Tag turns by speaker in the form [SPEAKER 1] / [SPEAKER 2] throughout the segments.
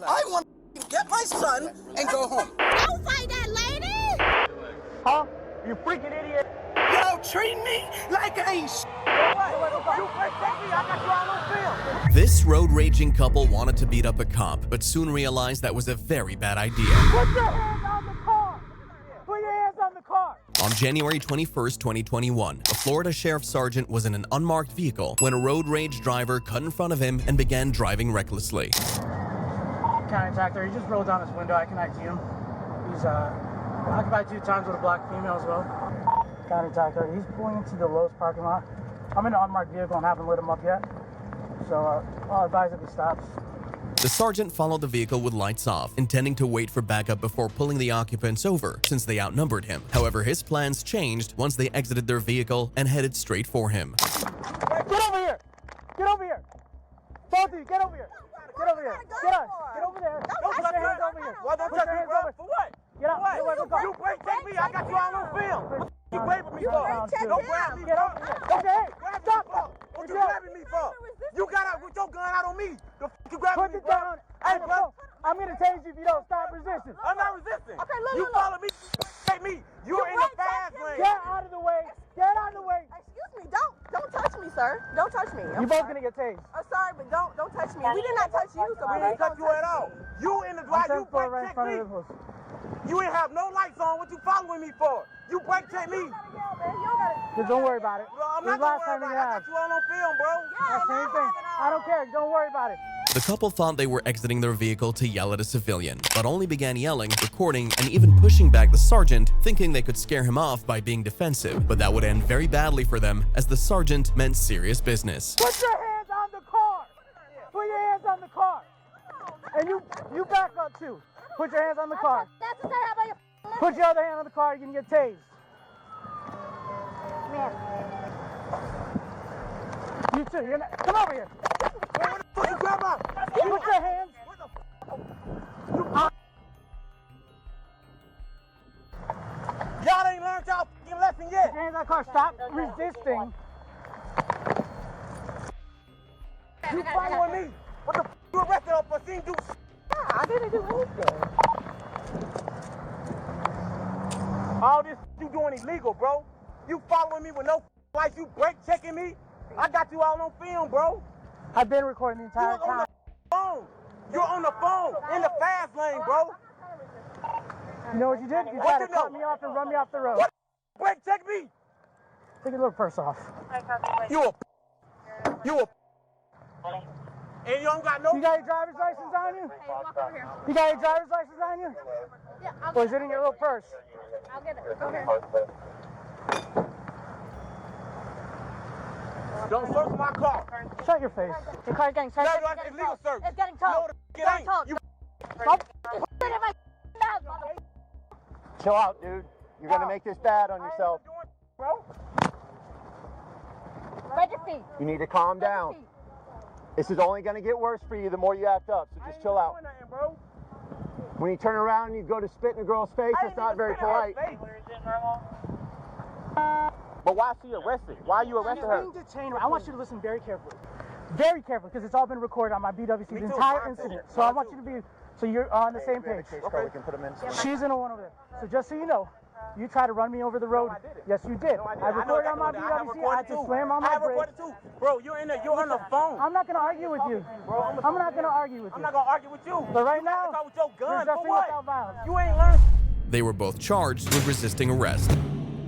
[SPEAKER 1] I want to get my son and go home.
[SPEAKER 2] Don't fight that lady!
[SPEAKER 3] Huh? You freaking idiot!
[SPEAKER 1] Yo, treat me like I ain't
[SPEAKER 4] This road-raging couple wanted to beat up a cop, but soon realized that was a very bad idea.
[SPEAKER 3] Put your hands on the car! Put your hands on the car!
[SPEAKER 4] On January 21st, 2021, a Florida sheriff sergeant was in an unmarked vehicle when a road rage driver cut in front of him and began driving recklessly.
[SPEAKER 3] County tractor, he just rolled down his window. I can ID him. He's occupied 2 times with a black female as well. County tractor, he's pulling into the Lowe's parking lot. I'm in an unmarked vehicle and haven't lit him up yet. So I'll advise if he stops.
[SPEAKER 4] The sergeant followed the vehicle with lights off, intending to wait for backup before pulling the occupants over, since they outnumbered him. However, his plans changed once they exited their vehicle and headed straight for him.
[SPEAKER 3] Get over here! Get over here! Both of you, get over here! Get over here! Get on! Get over there!
[SPEAKER 2] Don't
[SPEAKER 3] Put your hands over here!
[SPEAKER 5] Why don't
[SPEAKER 3] Put
[SPEAKER 5] touch
[SPEAKER 3] your
[SPEAKER 5] me,
[SPEAKER 3] hands
[SPEAKER 5] bro?
[SPEAKER 3] over.
[SPEAKER 5] For what?
[SPEAKER 3] Get out!
[SPEAKER 5] What?
[SPEAKER 3] Get away, go.
[SPEAKER 5] You break check me, I got you all on film. You waving me for?
[SPEAKER 2] check
[SPEAKER 5] Don't
[SPEAKER 2] him.
[SPEAKER 5] grab me,
[SPEAKER 3] Get
[SPEAKER 5] bro.
[SPEAKER 3] over here! Okay,
[SPEAKER 5] Grab me
[SPEAKER 3] stop!
[SPEAKER 5] for? What you grabbing me for? You got out with your gun out on me. The f you grabbing
[SPEAKER 3] Put
[SPEAKER 5] me,
[SPEAKER 3] it
[SPEAKER 5] bro?
[SPEAKER 3] down!
[SPEAKER 5] Hey, bro.
[SPEAKER 3] I'm gonna tase you if you don't stop resisting!
[SPEAKER 5] I'm not resisting.
[SPEAKER 2] Okay, look,
[SPEAKER 5] You
[SPEAKER 2] look,
[SPEAKER 5] follow me, take me. You're in the
[SPEAKER 2] break
[SPEAKER 5] fast
[SPEAKER 2] check him.
[SPEAKER 5] lane.
[SPEAKER 3] Get out of the way! Get out of the way!
[SPEAKER 2] Excuse me, don't touch me, sir. Don't touch me.
[SPEAKER 3] You're both gonna get tased.
[SPEAKER 2] I'm sorry, but don't touch me. We did not touch you, so
[SPEAKER 5] We
[SPEAKER 2] please
[SPEAKER 5] didn't touch
[SPEAKER 2] don't
[SPEAKER 5] you at all. You in the
[SPEAKER 3] I'm
[SPEAKER 5] drive,
[SPEAKER 3] 10
[SPEAKER 5] you
[SPEAKER 3] foot
[SPEAKER 5] break
[SPEAKER 3] right in
[SPEAKER 5] check
[SPEAKER 3] front
[SPEAKER 5] me.
[SPEAKER 3] of the house.
[SPEAKER 5] You ain't have no lights on. What you following me for? You break check me.
[SPEAKER 3] Just don't worry about it.
[SPEAKER 5] Bro, I'm
[SPEAKER 3] This
[SPEAKER 5] not
[SPEAKER 3] last
[SPEAKER 5] gonna
[SPEAKER 3] time
[SPEAKER 5] worry
[SPEAKER 3] you
[SPEAKER 5] about it. I
[SPEAKER 3] have.
[SPEAKER 5] got you all on film, bro.
[SPEAKER 3] That's the same thing. I don't care. Don't worry about it.
[SPEAKER 4] The couple thought they were exiting their vehicle to yell at a civilian, but only began yelling, recording, and even pushing back the sergeant, thinking they could scare him off by being defensive. But that would end very badly for them, as the sergeant meant serious business.
[SPEAKER 3] Put your hands on the car. Put your hands on the car. And you back up too. Put your hands on the car. Put your other hand on the car. You can get tased. You too. You're not, come over here.
[SPEAKER 5] What you grab up?
[SPEAKER 3] Put your hands.
[SPEAKER 5] Y'all ain't learned y'all f***ing lesson
[SPEAKER 3] Put
[SPEAKER 5] yet.
[SPEAKER 3] your hands on the car. Stop resisting.
[SPEAKER 5] You following me? What the f*** you arrested up for? Seen you?
[SPEAKER 2] I didn't do anything.
[SPEAKER 5] All this you doing illegal, bro. You following me with no lights. You brake checking me. I got you all on film, bro.
[SPEAKER 3] I've been recording the entire
[SPEAKER 5] You're on
[SPEAKER 3] time.
[SPEAKER 5] the phone. You're on the phone in the fast lane, bro.
[SPEAKER 3] You know what you did? You
[SPEAKER 5] What
[SPEAKER 3] tried
[SPEAKER 5] you
[SPEAKER 3] to cut
[SPEAKER 5] know?
[SPEAKER 3] me off and run me off the road.
[SPEAKER 5] What? Brake check me.
[SPEAKER 3] Take your little purse off.
[SPEAKER 5] You a and you don't got no.
[SPEAKER 3] You got your driver's license on you?
[SPEAKER 2] Hey, walk over here.
[SPEAKER 3] You got your driver's license on you?
[SPEAKER 2] Yeah, I'll
[SPEAKER 3] Or is it in your little purse?
[SPEAKER 2] get it. Go here.
[SPEAKER 5] Don't search my car.
[SPEAKER 3] Shut your face. Your car's getting searched.
[SPEAKER 5] No, it's illegal search.
[SPEAKER 2] It's getting
[SPEAKER 5] No,
[SPEAKER 2] towed.
[SPEAKER 5] the f*** it ain't. You
[SPEAKER 3] Stop.
[SPEAKER 2] Put it in my mouth, motherfucker.
[SPEAKER 6] Chill out, dude. You're gonna make this bad on yourself.
[SPEAKER 5] bro.
[SPEAKER 2] Spread your feet.
[SPEAKER 6] You need to calm down. This is only gonna get worse for you the more you act up, so just chill out.
[SPEAKER 5] Nothing, bro.
[SPEAKER 6] When you turn around and you go to spit in a girl's face,
[SPEAKER 5] I
[SPEAKER 6] that's
[SPEAKER 5] ain't
[SPEAKER 6] not
[SPEAKER 5] even
[SPEAKER 6] very
[SPEAKER 5] spit in her
[SPEAKER 6] polite.
[SPEAKER 5] face. But why is she arrested? Why you arrested her?
[SPEAKER 3] Being detained. I want you to listen very carefully. Very carefully, because it's all been recorded on my BWC,
[SPEAKER 5] Me
[SPEAKER 3] the
[SPEAKER 5] too,
[SPEAKER 3] entire
[SPEAKER 5] mine too.
[SPEAKER 3] incident. So I
[SPEAKER 5] Mine
[SPEAKER 3] want
[SPEAKER 5] too.
[SPEAKER 3] you to be, so you're on the same page.
[SPEAKER 6] We can put them in.
[SPEAKER 3] She's in the one over there. So just so you know, you tried to run me over the road.
[SPEAKER 5] I did it.
[SPEAKER 3] Yes, you did.
[SPEAKER 5] No, I did.
[SPEAKER 3] I recorded on my
[SPEAKER 5] I have
[SPEAKER 3] BWC. I
[SPEAKER 5] recorded
[SPEAKER 3] had to
[SPEAKER 5] too.
[SPEAKER 3] slam on
[SPEAKER 5] I
[SPEAKER 3] my
[SPEAKER 5] have
[SPEAKER 3] brakes.
[SPEAKER 5] recorded too. Bro, you're on the phone.
[SPEAKER 3] I'm not going to argue with you.
[SPEAKER 5] Bro,
[SPEAKER 3] I'm not going to argue with
[SPEAKER 5] I'm
[SPEAKER 3] you.
[SPEAKER 5] not gonna argue with you.
[SPEAKER 3] But right
[SPEAKER 5] You gotta
[SPEAKER 3] now,
[SPEAKER 5] talk with your
[SPEAKER 3] you're
[SPEAKER 5] gun for
[SPEAKER 3] resisting
[SPEAKER 5] what?
[SPEAKER 3] without violence.
[SPEAKER 5] You ain't learned.
[SPEAKER 4] They were both charged with resisting arrest.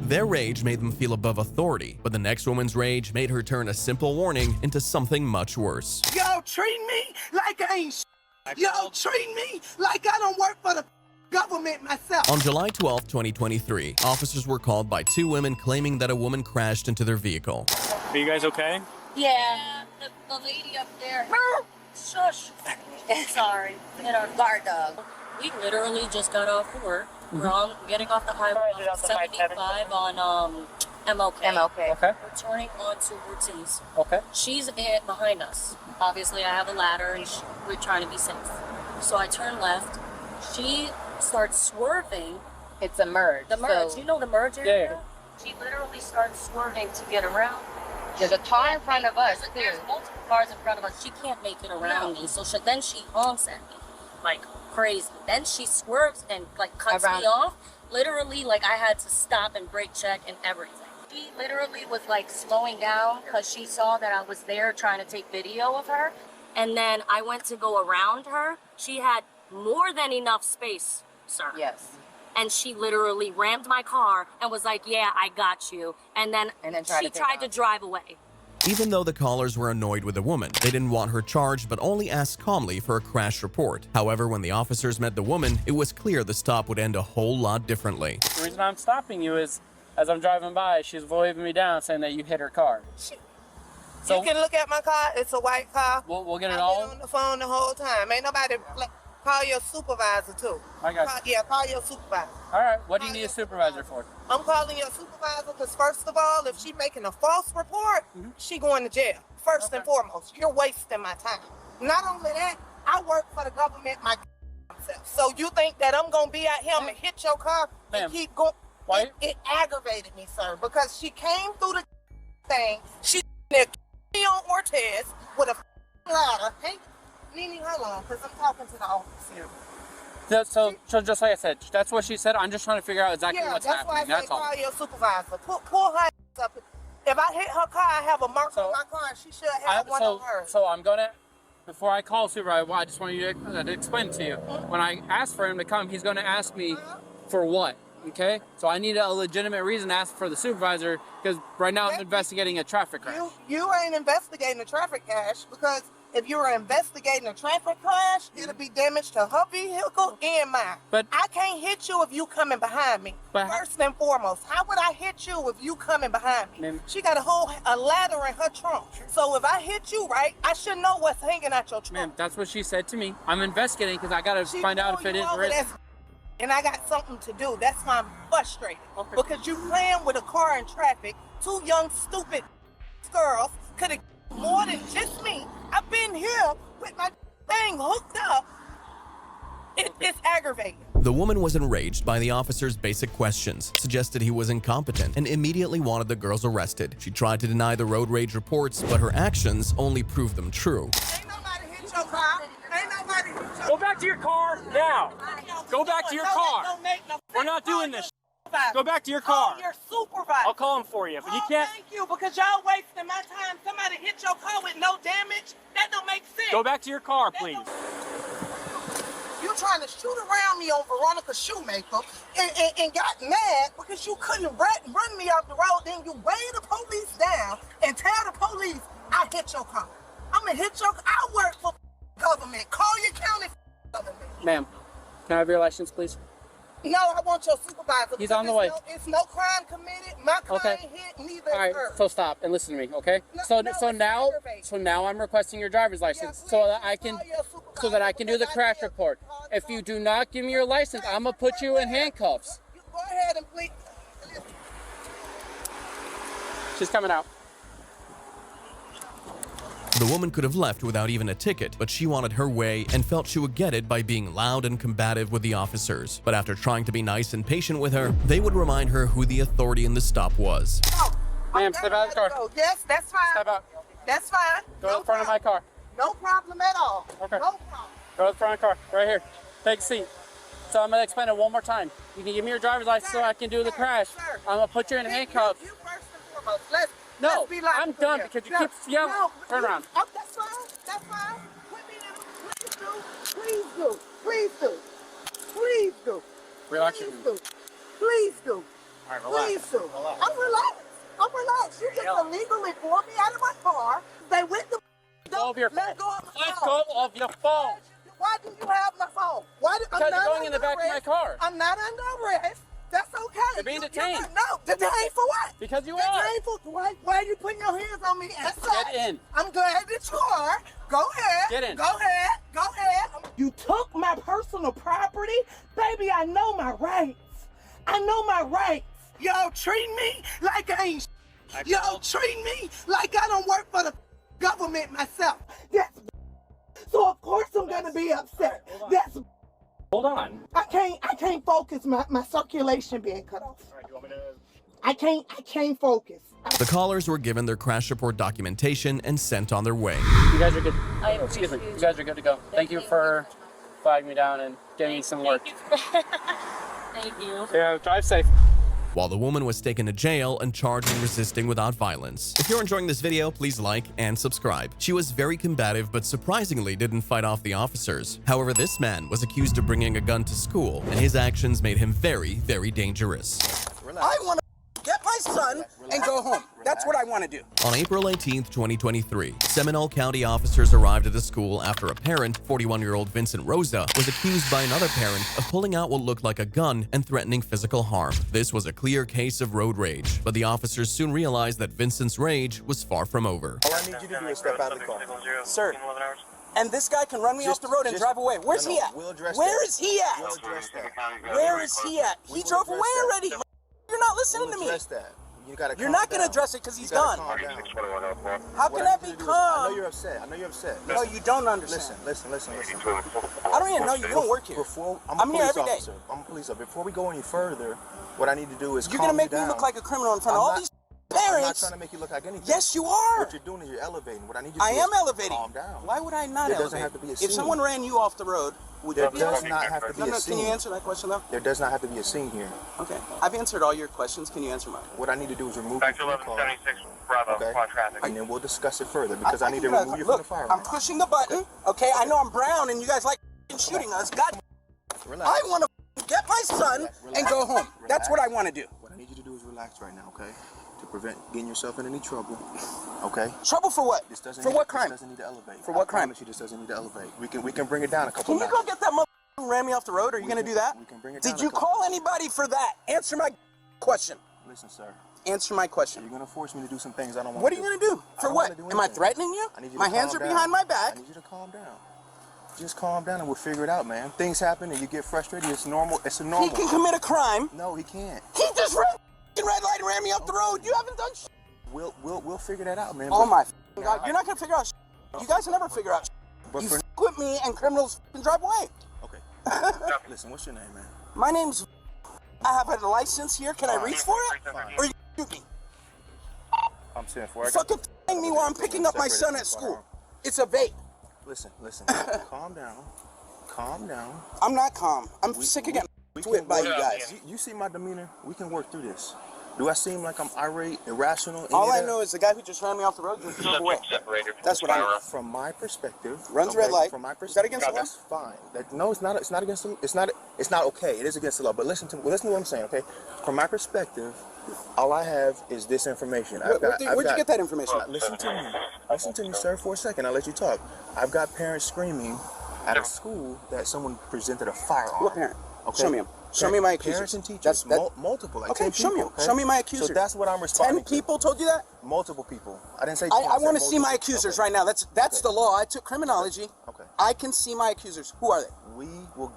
[SPEAKER 4] Their rage made them feel above authority, but the next woman's rage made her turn a simple warning into something much worse.
[SPEAKER 1] Yo, treat me like I ain't Yo, treat me like I don't work for the government myself.
[SPEAKER 4] On July 12, 2023, officers were called by 2 women claiming that a woman crashed into their vehicle.
[SPEAKER 7] Are you guys okay?
[SPEAKER 8] Yeah, the lady up there. Shush. Sorry. And our guard dog. We literally just got off work. We're getting off the highway on 75 on MLK.
[SPEAKER 7] Okay.
[SPEAKER 8] We're turning onto Ortiz.
[SPEAKER 7] Okay.
[SPEAKER 8] She's behind us. Obviously, I have a ladder and we're trying to be safe. So I turn left. She starts swerving.
[SPEAKER 9] It's a merge.
[SPEAKER 8] The merge.
[SPEAKER 9] So
[SPEAKER 8] You know the merge area?
[SPEAKER 7] Yeah.
[SPEAKER 8] She literally starts swerving to get around.
[SPEAKER 9] there's a car in front of us, too.
[SPEAKER 8] There's multiple cars in front of us. She can't make it around me. So then she honks at me. like crazy. Then she swerves and like cuts
[SPEAKER 9] Around.
[SPEAKER 8] me off. Literally, like I had to stop and brake check and everything. She literally was like slowing down because she saw that I was there trying to take video of her. And then I went to go around her. She had more than enough space, sir.
[SPEAKER 9] Yes.
[SPEAKER 8] And she literally rammed my car and was like, yeah, I got you. And then she tried to drive away.
[SPEAKER 4] Even though the callers were annoyed with the woman, they didn't want her charged but only asked calmly for a crash report. However, when the officers met the woman, it was clear the stop would end a whole lot differently.
[SPEAKER 7] The reason I'm stopping you is, as I'm driving by, she's waving me down saying that you hit her car.
[SPEAKER 1] So you can look at my car. It's a white car.
[SPEAKER 7] We'll get it
[SPEAKER 1] I've
[SPEAKER 7] all.
[SPEAKER 1] been on the phone the whole time. Ain't nobody call your supervisor too.
[SPEAKER 7] I got you.
[SPEAKER 1] Call your supervisor.
[SPEAKER 7] All right. What do you need a supervisor for?
[SPEAKER 1] I'm calling your supervisor because first of all, if she making a false report, she going to jail. First and foremost, you're wasting my time. Not only that, I work for the government myself. So you think that I'm gonna be out here, I'm gonna hit your car and keep going?
[SPEAKER 7] Why?
[SPEAKER 1] It aggravated me, sir, because she came through the thing. She there on Ortez with a ladder. Hey, Nene, hold on, because I'm talking to the officer.
[SPEAKER 7] So just like I said, that's what she said. I'm just trying to figure out exactly what's happening.
[SPEAKER 1] That's why I say call your supervisor. Pull her up. If I hit her car, I have a mark on my car, and she should have one on hers.
[SPEAKER 7] So I'm gonna, before I call supervisor, I just want you to explain it to you. When I ask for him to come, he's gonna ask me for what? Okay? So I need a legitimate reason to ask for the supervisor, because right now I'm investigating a traffic crash.
[SPEAKER 1] You ain't investigating a traffic crash, because if you were investigating a traffic crash, it'll be damage to her vehicle and mine.
[SPEAKER 7] But
[SPEAKER 1] I can't hit you if you coming behind me. First and foremost, how would I hit you if you coming behind me? She got a ladder in her trunk. So if I hit you, right, I should know what's hanging out your trunk.
[SPEAKER 7] Ma'am, that's what she said to me. I'm investigating because I gotta find out if it is or isn't.
[SPEAKER 1] And I got something to do. That's why I'm frustrated. Okay. Because you playing with a car in traffic. Two young, stupid girls could have more than just me. I've been here with my thing hooked up. It's aggravating.
[SPEAKER 4] The woman was enraged by the officer's basic questions, suggested he was incompetent, and immediately wanted the girls arrested. She tried to deny the road rage reports, but her actions only proved them true.
[SPEAKER 1] Ain't nobody hit your car. Ain't nobody hit your car.
[SPEAKER 7] Go back to your car now. Go back to your car. We're not doing this. Go back to your car.
[SPEAKER 1] Call your supervisor.
[SPEAKER 7] I'll call him for you, but you can't.
[SPEAKER 1] Thank you, because y'all wasting my time. Somebody hit your car with no damage. That don't make sense.
[SPEAKER 7] Go back to your car, please.
[SPEAKER 1] You trying to shoot around me on Veronica Shoemaker and got mad because you couldn't run me off the road. Then you weigh the police down and tell the police I hit your car. I'm gonna hit your car. I work for government. Call your county government.
[SPEAKER 7] Ma'am, can I have your license, please?
[SPEAKER 1] No, I want your supervisor.
[SPEAKER 7] He's on the way.
[SPEAKER 1] It's no crime committed. My car ain't hit, neither is
[SPEAKER 7] All right,
[SPEAKER 1] hers.
[SPEAKER 7] so stop and listen to me, okay? So now I'm requesting your driver's license so that I can do the crash report. If you do not give me your license, I'm gonna put you in handcuffs.
[SPEAKER 1] Go ahead and please.
[SPEAKER 7] She's coming out.
[SPEAKER 4] The woman could have left without even a ticket, but she wanted her way and felt she would get it by being loud and combative with the officers. But after trying to be nice and patient with her, they would remind her who the authority in the stop was.
[SPEAKER 7] Ma'am, step out of the car.
[SPEAKER 1] Yes, that's fine.
[SPEAKER 7] Step out.
[SPEAKER 1] That's fine.
[SPEAKER 7] Go to the front of my car.
[SPEAKER 1] No problem at all.
[SPEAKER 7] Okay.
[SPEAKER 1] No problem.
[SPEAKER 7] Go to the front of the car, right here. Take a seat. So I'm gonna explain it one more time. You can give me your driver's license so I can do the crash. I'm gonna put you in handcuffs.
[SPEAKER 1] You first and foremost.
[SPEAKER 7] No,
[SPEAKER 1] be like
[SPEAKER 7] I'm done because you keep yelling.
[SPEAKER 1] No,
[SPEAKER 7] Turn around.
[SPEAKER 1] Oh, that's fine. That's fine. Please do. Please do. Please do.
[SPEAKER 7] Relax.
[SPEAKER 1] Please do.
[SPEAKER 7] All right, relax.
[SPEAKER 1] Please do. I'm relaxed. You just illegally pulled me out of my car. They went to
[SPEAKER 7] Let go of your phone.
[SPEAKER 1] Let go of my
[SPEAKER 7] Let
[SPEAKER 1] phone.
[SPEAKER 7] go of your phone.
[SPEAKER 1] Why do you have my phone?
[SPEAKER 7] Because you're going in the back of my car.
[SPEAKER 1] I'm not under arrest. That's okay.
[SPEAKER 7] You're being detained.
[SPEAKER 1] No, detained for what?
[SPEAKER 7] Because you are.
[SPEAKER 1] Detained for why are you putting your hands on me as such?
[SPEAKER 7] Get in.
[SPEAKER 1] I'm glad that you are. Go ahead.
[SPEAKER 7] Get in.
[SPEAKER 1] Go ahead. You took my personal property? Baby, I know my rights. Y'all treat me like I ain't Y'all treat me like I don't work for the government myself. So of course I'm gonna be upset.
[SPEAKER 7] Hold on.
[SPEAKER 1] I can't focus. My circulation being cut off.
[SPEAKER 7] All right, you want me to?
[SPEAKER 1] I can't focus.
[SPEAKER 4] The callers were given their crash report documentation and sent on their way.
[SPEAKER 7] You guys are good.
[SPEAKER 8] I
[SPEAKER 7] Excuse me. You guys are good to go. Thank you for flag me down and give me some work.
[SPEAKER 8] Thank you.
[SPEAKER 7] Yeah, drive safe.
[SPEAKER 4] While the woman was taken to jail and charged in resisting without violence. If you're enjoying this video, please like and subscribe. She was very combative, but surprisingly didn't fight off the officers. However, this man was accused of bringing a gun to school, and his actions made him very, very dangerous.
[SPEAKER 1] I want to get my son and go home. That's what I want to do.
[SPEAKER 4] On April 18th, 2023, Seminole County officers arrived at the school after a parent, 41-year-old Vincent Rosa, was accused by another parent of pulling out what looked like a gun and threatening physical harm. This was a clear case of road rage, but the officers soon realized that Vincent's rage was far from over.
[SPEAKER 6] All I need you to do is step out of the car.
[SPEAKER 1] Sir, and this guy can run me off the road and drive away. Where's he at?
[SPEAKER 6] We'll address
[SPEAKER 1] Where
[SPEAKER 6] that.
[SPEAKER 1] is he at?
[SPEAKER 6] We'll address that.
[SPEAKER 1] Where is he at? He drove away already. You're not listening to me.
[SPEAKER 6] Address that.
[SPEAKER 1] You're not going to address it because he's gone.
[SPEAKER 6] Calm down.
[SPEAKER 1] How can that be
[SPEAKER 6] I know
[SPEAKER 1] calm?
[SPEAKER 6] you're upset. I know you're upset.
[SPEAKER 1] No, you don't understand.
[SPEAKER 6] Listen.
[SPEAKER 1] I don't even know you. You don't work here. I'm here every day.
[SPEAKER 6] I'm a police officer. Before we go any further, what I need to do is
[SPEAKER 1] You're going to make me look like a criminal in front of all these parents.
[SPEAKER 6] I'm not trying to make you look like anything.
[SPEAKER 1] Yes, you are.
[SPEAKER 6] What you're doing is you're elevating. What I need you to do
[SPEAKER 1] I
[SPEAKER 6] is
[SPEAKER 1] am elevating.
[SPEAKER 6] calm down.
[SPEAKER 1] Why would I not
[SPEAKER 6] There
[SPEAKER 1] elevate?
[SPEAKER 6] doesn't have to be a scene.
[SPEAKER 1] If someone ran you off the road, would there
[SPEAKER 6] There does not have to be a scene.
[SPEAKER 1] Can you answer that question though?
[SPEAKER 6] There does not have to be a scene here.
[SPEAKER 1] Okay. I've answered all your questions. Can you answer mine?
[SPEAKER 6] What I need to do is remove you from the car. Okay? And then we'll discuss it further because I need to remove you from the fire.
[SPEAKER 1] I'm pushing the button. Okay. I know I'm brown and you guys like shooting us. God.
[SPEAKER 6] Relax.
[SPEAKER 1] I want to get my son and go home. That's what I want to do.
[SPEAKER 6] What I need you to do is relax right now, okay? To prevent getting yourself in any trouble, okay?
[SPEAKER 1] Trouble for what? For what crime?
[SPEAKER 6] This doesn't need to elevate.
[SPEAKER 1] For what crime?
[SPEAKER 6] I promise you this doesn't need to elevate. We can bring it down a couple
[SPEAKER 1] Can you go get that mother who ran me off the road? Are you going to do that?
[SPEAKER 6] We can bring it down.
[SPEAKER 1] Did you call anybody for that? Answer my question.
[SPEAKER 6] Listen, sir.
[SPEAKER 1] Answer my question.
[SPEAKER 6] You're going to force me to do some things I don't want
[SPEAKER 1] What
[SPEAKER 6] to
[SPEAKER 1] are
[SPEAKER 6] do.
[SPEAKER 1] you going to do? For what? Am I threatening you? My hands are behind my back.
[SPEAKER 6] I need you to calm down. Just calm down and we'll figure it out, man. Things happen and you get frustrated. It's normal. It's a normal.
[SPEAKER 1] He can commit a crime.
[SPEAKER 6] No, he can't.
[SPEAKER 1] He just ran red light and ran me off the road. You haven't done shit.
[SPEAKER 6] We'll figure that out, man.
[SPEAKER 1] Oh my God. You're not going to figure out shit. You guys will never figure out shit. You with me and criminals can drive away.
[SPEAKER 6] Okay. Listen, what's your name, man?
[SPEAKER 1] My name's... I have a license here. Can I reach for it?
[SPEAKER 6] Fine.
[SPEAKER 1] Or you shoot me?
[SPEAKER 6] I'm 10-4.
[SPEAKER 1] Fucking f***ing me while I'm picking up my son at school. It's a vape.
[SPEAKER 6] Listen. Calm down. Calm down.
[SPEAKER 1] I'm not calm. I'm sick of getting whipped by you guys.
[SPEAKER 6] You see my demeanor? We can work through this. Do I seem like I'm irate, irrational?
[SPEAKER 1] All I know is the guy who just ran me off the road just drove away. That's what I know.
[SPEAKER 6] From my perspective,
[SPEAKER 1] runs red light.
[SPEAKER 6] From my perspective,
[SPEAKER 1] is that against the law?
[SPEAKER 6] That's fine. No, it's not. It's not against the. It's not okay. It is against the law. But listen to what I'm saying. Okay. From my perspective, all I have is this information.
[SPEAKER 1] Where'd you get that information?
[SPEAKER 6] Listen to me. Listen to me, sir, for a second. I'll let you talk. I've got parents screaming at a school that someone presented a firearm.
[SPEAKER 1] What parent?
[SPEAKER 6] Okay.
[SPEAKER 1] Show me him. Show me my accusers.
[SPEAKER 6] Parents and teachers. Multiple. Like
[SPEAKER 1] okay,
[SPEAKER 6] 10
[SPEAKER 1] show
[SPEAKER 6] people,
[SPEAKER 1] me.
[SPEAKER 6] Okay?
[SPEAKER 1] Show me my accusers.
[SPEAKER 6] So that's what I'm responding
[SPEAKER 1] 10 people told you that?
[SPEAKER 6] Multiple people. I didn't say 10.
[SPEAKER 1] I want to see my accusers right now. That's the law. I took criminology.
[SPEAKER 6] Okay.
[SPEAKER 1] I can see my accusers. Who are they?
[SPEAKER 6] We will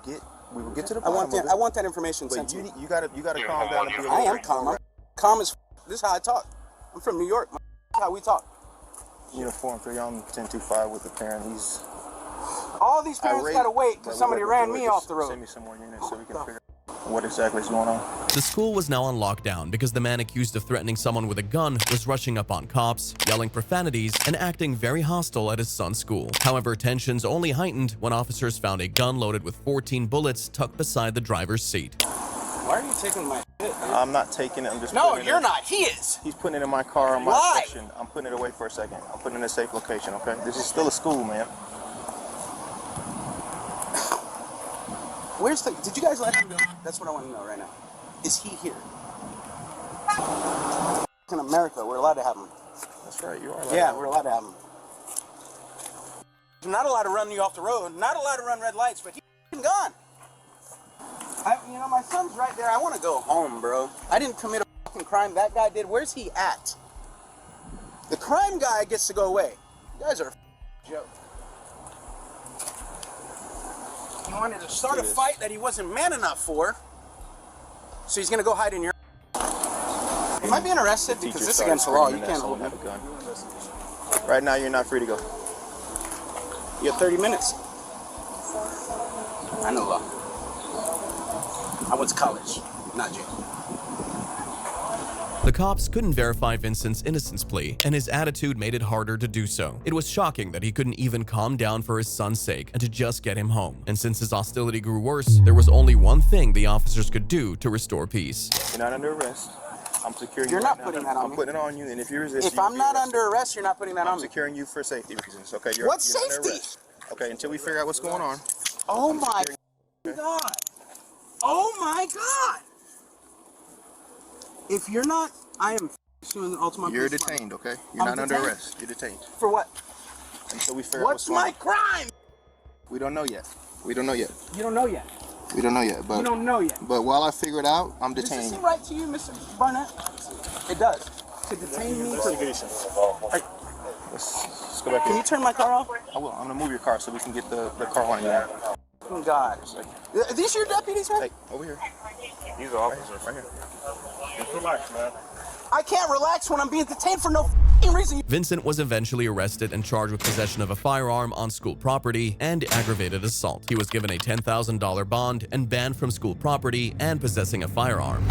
[SPEAKER 6] get to the bottom of it.
[SPEAKER 1] I want that information sent to me.
[SPEAKER 6] You gotta calm down and be
[SPEAKER 1] I am calm. I'm calm as this is how I talk. I'm from New York. That's how we talk.
[SPEAKER 6] Uniform 3 on 1025 with the parent. He's
[SPEAKER 1] all these parents gotta wait because somebody ran me off the road.
[SPEAKER 6] Send me some more units so we can figure out what exactly is going on.
[SPEAKER 4] The school was now on lockdown because the man accused of threatening someone with a gun was rushing up on cops, yelling profanities, and acting very hostile at his son's school. However, tensions only heightened when officers found a gun loaded with 14 bullets tucked beside the driver's seat.
[SPEAKER 1] Why are you taking my shit?
[SPEAKER 6] I'm not taking it. I'm just.
[SPEAKER 1] No, you're not. He is.
[SPEAKER 6] He's putting it in my car in my
[SPEAKER 1] Why?
[SPEAKER 6] section. I'm putting it away for a second. I'm putting it in a safe location. Okay. This is still a school, man.
[SPEAKER 1] Where's the... Did you guys let him go? That's what I want to know right now. Is he here? In America, we're allowed to have him.
[SPEAKER 6] That's right, you are allowed.
[SPEAKER 1] Yeah, we're allowed to have him. You're not allowed to run you off the road, not allowed to run red lights, but he's gone. You know, my son's right there. I want to go home, bro. I didn't commit a fucking crime. That guy did. Where's he at? The crime guy gets to go away. You guys are a joke. He wanted to start a fight that he wasn't man enough for, so he's going to go hide in your... Am I being arrested? Because this is against the law. You can't hold me.
[SPEAKER 6] Right now, you're not free to go.
[SPEAKER 1] You have 30 minutes. I know law. I went to college, not jail.
[SPEAKER 4] The cops couldn't verify Vincent's innocence plea, and his attitude made it harder to do so. It was shocking that he couldn't even calm down for his son's sake and to just get him home. And since his hostility grew worse, there was only one thing the officers could do to restore peace.
[SPEAKER 6] You're not under arrest. I'm securing you.
[SPEAKER 3] You're not
[SPEAKER 6] right
[SPEAKER 3] putting
[SPEAKER 6] now.
[SPEAKER 3] that on
[SPEAKER 6] I'm
[SPEAKER 3] me.
[SPEAKER 6] putting it on you, and if you resist,
[SPEAKER 3] If I'm not under arrest, you're not putting that on
[SPEAKER 6] I'm
[SPEAKER 3] me.
[SPEAKER 6] securing you for safety reasons. Okay.
[SPEAKER 3] What
[SPEAKER 6] you're under
[SPEAKER 3] safety?
[SPEAKER 6] arrest. Okay, until we figure out what's going on.
[SPEAKER 3] Oh
[SPEAKER 6] I'm
[SPEAKER 3] my
[SPEAKER 6] securing-
[SPEAKER 3] God. Oh my God. If you're not, I am suing the ultimate.
[SPEAKER 6] You're detained, okay? You're not under arrest. You're detained.
[SPEAKER 3] For what?
[SPEAKER 6] Until we figure out
[SPEAKER 3] What's
[SPEAKER 6] what's going
[SPEAKER 3] my crime?
[SPEAKER 6] We don't know yet. We don't know yet.
[SPEAKER 3] You don't know yet.
[SPEAKER 6] We don't know yet. But
[SPEAKER 3] You don't know yet.
[SPEAKER 6] But while I figure it out, I'm
[SPEAKER 3] Does this
[SPEAKER 6] detaining
[SPEAKER 3] seem
[SPEAKER 6] you.
[SPEAKER 3] right to you, Mr. Barnett? It does. To detain me for...
[SPEAKER 6] Let's go back
[SPEAKER 3] Can
[SPEAKER 6] here.
[SPEAKER 3] you turn my car off?
[SPEAKER 6] I will. I'm gonna move your car so we can get the car on you.
[SPEAKER 3] Oh God. Are these your deputies, man?
[SPEAKER 6] Hey, over here.
[SPEAKER 5] These are officers.
[SPEAKER 6] Right here.
[SPEAKER 5] Just relax, man.
[SPEAKER 3] I can't relax when I'm being detained for no reason.
[SPEAKER 4] Vincent was eventually arrested and charged with possession of a firearm on school property and aggravated assault. He was given a $10,000 bond and banned from school property and possessing a firearm.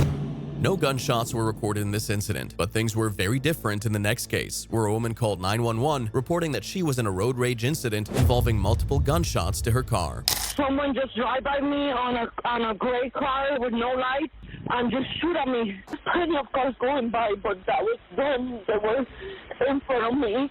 [SPEAKER 4] No gunshots were recorded in this incident, but things were very different in the next case, where a woman called 911 reporting that she was in a road rage incident involving multiple gunshots to her car.
[SPEAKER 2] Someone just drive by me on a gray car with no lights and just shoot at me. There's plenty of cars going by, but that was them. They were in front of me.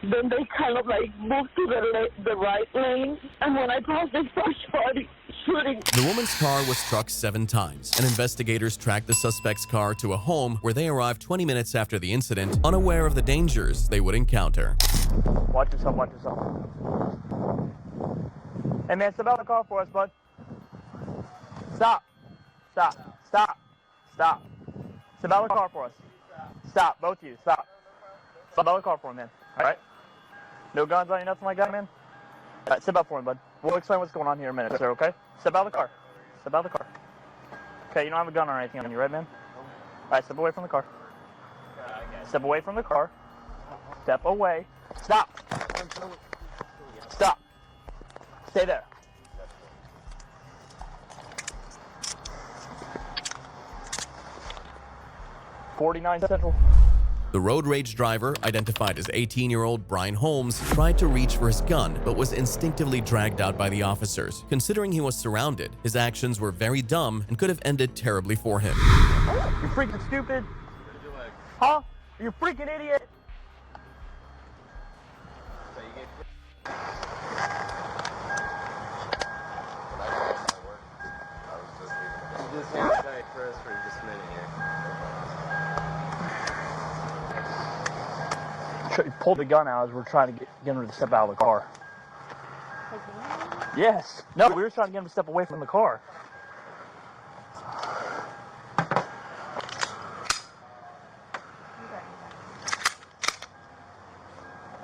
[SPEAKER 2] Then they kind of like moved to the right lane, and when I crossed, they started shooting.
[SPEAKER 4] The woman's car was struck 7 times, and investigators tracked the suspect's car to a home where they arrived 20 minutes after the incident, unaware of the dangers they would encounter.
[SPEAKER 5] Watch yourself, watch yourself. Hey man, step out of the car for us, bud. Stop. Stop. Stop. Stop. Step out of the car for us. Stop, both of you, stop. Step out of the car for him, man. Alright? No guns on you, nothing like that, man? Alright, step out for him, bud. We'll explain what's going on here in a minute, sir, okay? Step out of the car. Step out of the car. Okay, you don't have a gun or anything on you, right, man? Alright, step away from the car. Step away from the car. Step away. Stop. Stop. Stay there. .49 Central.
[SPEAKER 4] The road rage driver, identified as 18-year-old Brian Holmes, tried to reach for his gun but was instinctively dragged out by the officers. Considering he was surrounded, his actions were very dumb and could have ended terribly for him.
[SPEAKER 5] You freaking stupid? Huh? You freaking idiot?
[SPEAKER 10] Just hang tight for us for just a minute here.
[SPEAKER 5] He pulled the gun out as we're trying to get him to step out of the car. Yes. No, we were trying to get him to step away from the car.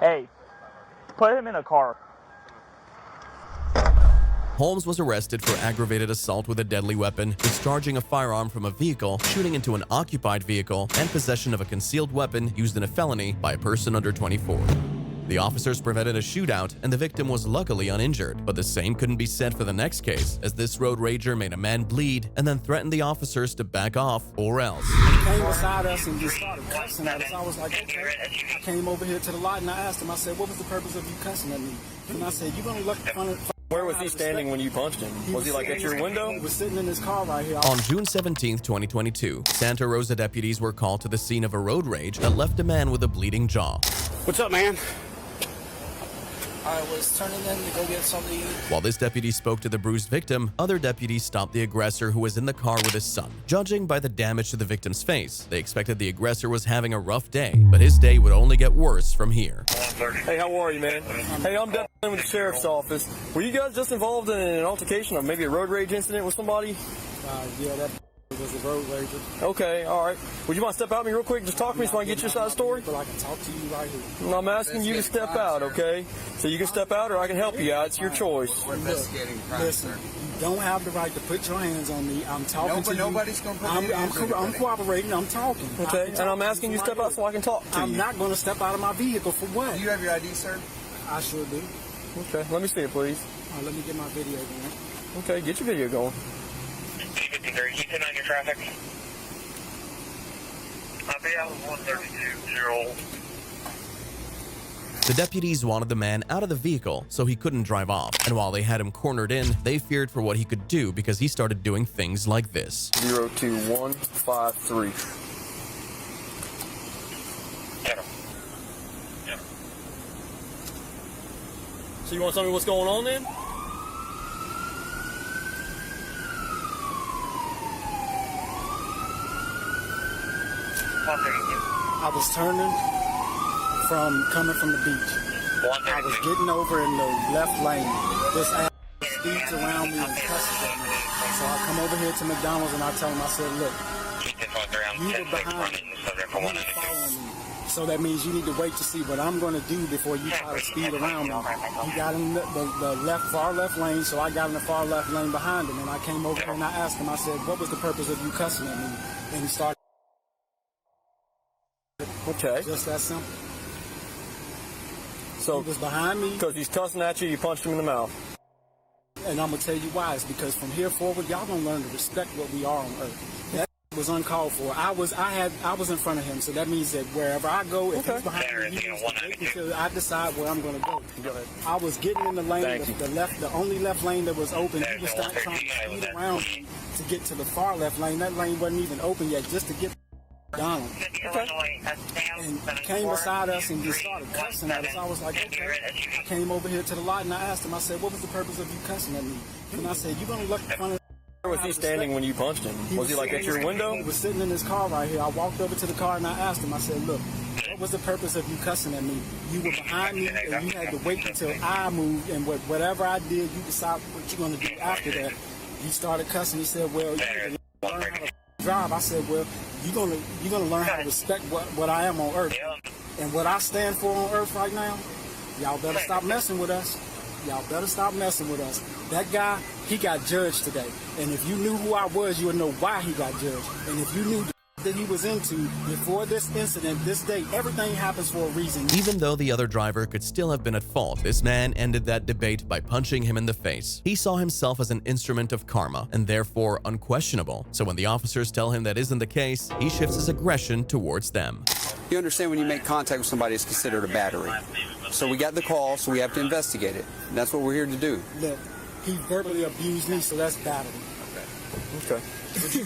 [SPEAKER 5] Hey, put him in a car.
[SPEAKER 4] Holmes was arrested for aggravated assault with a deadly weapon, discharging a firearm from a vehicle, shooting into an occupied vehicle, and possession of a concealed weapon used in a felony by a person under 24. The officers prevented a shootout, and the victim was luckily uninjured. But the same couldn't be said for the next case, as this road rager made a man bleed and then threatened the officers to back off or else.
[SPEAKER 11] He came beside us and just started cussing at us. I was like, okay. I came over here to the lot and I asked him, I said, what was the purpose of you cussing at me? And I said, you're going to look funny.
[SPEAKER 10] Where was he standing when you punched him? Was he like at your window?
[SPEAKER 11] He was sitting in his car right here.
[SPEAKER 4] On June 17, 2022, Santa Rosa deputies were called to the scene of a road rage that left a man with a bleeding jaw.
[SPEAKER 11] What's up, man? I was turning in to go get something to eat.
[SPEAKER 4] While this deputy spoke to the bruised victim, other deputies stopped the aggressor who was in the car with his son. Judging by the damage to the victim's face, they expected the aggressor was having a rough day, but his day would only get worse from here.
[SPEAKER 10] Hey, how are you, man? Hey, I'm Deputy with the Sheriff's Office. Were you guys just involved in an altercation or maybe a road rage incident with somebody?
[SPEAKER 11] Yeah, that was a road rager.
[SPEAKER 10] Okay, all right. Would you mind step out with me real quick and just talk to me so I can get your side of the story?
[SPEAKER 11] But I can talk to you right here.
[SPEAKER 10] And I'm asking you to step out, okay? So you can step out or I can help you out. It's your choice.
[SPEAKER 11] Listen, you don't have the right to put your hands on me. I'm talking to you. Nobody's going to put I'm cooperating. I'm talking.
[SPEAKER 10] Okay, and I'm asking you to step out so I can talk to you.
[SPEAKER 11] I'm not going to step out of my vehicle for what?
[SPEAKER 12] Do you have your ID, sir?
[SPEAKER 11] I sure do.
[SPEAKER 10] Okay, let me see it, please.
[SPEAKER 11] Let me get my video going.
[SPEAKER 10] Okay, get your video going.
[SPEAKER 13] Keep an eye on your traffic.
[SPEAKER 12] I'll be out of 132-year-old.
[SPEAKER 4] The deputies wanted the man out of the vehicle so he couldn't drive off, and while they had him cornered in, they feared for what he could do because he started doing things like this.
[SPEAKER 10] 02153.
[SPEAKER 12] Get him. Get him.
[SPEAKER 10] So you want to tell me what's going on then?
[SPEAKER 11] I was turning coming from the beach. I was getting over in the left lane. This ass speeds around me and cusses at me. So I come over here to McDonald's and I tell him, I said, look, you were behind me. You were following me. So that means you need to wait to see what I'm going to do before you try to speed around me. He got in the far left lane, so I got in the far left lane behind him. And I came over and I asked him, I said, what was the purpose of you cussing at me? And he started.
[SPEAKER 10] Okay.
[SPEAKER 11] Just that simple.
[SPEAKER 10] So
[SPEAKER 11] he was behind me.
[SPEAKER 10] Because he's cussing at you, you punched him in the mouth.
[SPEAKER 11] And I'm going to tell you why. It's because from here forward, y'all going to learn to respect what we are on earth. That was uncalled for. I was in front of him, so that means that wherever I go, if he's behind me, he needs to wait until I decide where I'm going to go.
[SPEAKER 10] Go ahead.
[SPEAKER 11] I was getting in the lane, the only left lane that was open. He was trying to speed around me to get to the far left lane. That lane wasn't even open yet, just to get Donald. Okay. And he came beside us and just started cussing at us. I was like, okay. I came over here to the lot and I asked him, I said, what was the purpose of you cussing at me? And I said, you're going to look in front of.
[SPEAKER 10] Where was he standing when you punched him? Was he like at your window?
[SPEAKER 11] He was sitting in his car right here. I walked over to the car and I asked him, I said, look, what was the purpose of you cussing at me? You were behind me and you had to wait until I moved, and whatever I did, you decide what you're going to do after that. He started cussing. He said, well, you need to learn how to drive. I said, well, you're gonna learn how to respect what I am on earth. And what I stand for on earth right now, y'all better stop messing with us. Y'all better stop messing with us. That guy, he got judged today. And if you knew who I was, you would know why he got judged. And if you knew that he was into before this incident, this day, everything happens for a reason.
[SPEAKER 4] Even though the other driver could still have been at fault, this man ended that debate by punching him in the face. He saw himself as an instrument of karma and therefore unquestionable. So when the officers tell him that isn't the case, he shifts his aggression towards them.
[SPEAKER 13] You understand when you make contact with somebody, it's considered a battery. So we got the call, so we have to investigate it. And that's what we're here to do.
[SPEAKER 11] Look, he verbally abused me, so that's battery.
[SPEAKER 13] Okay.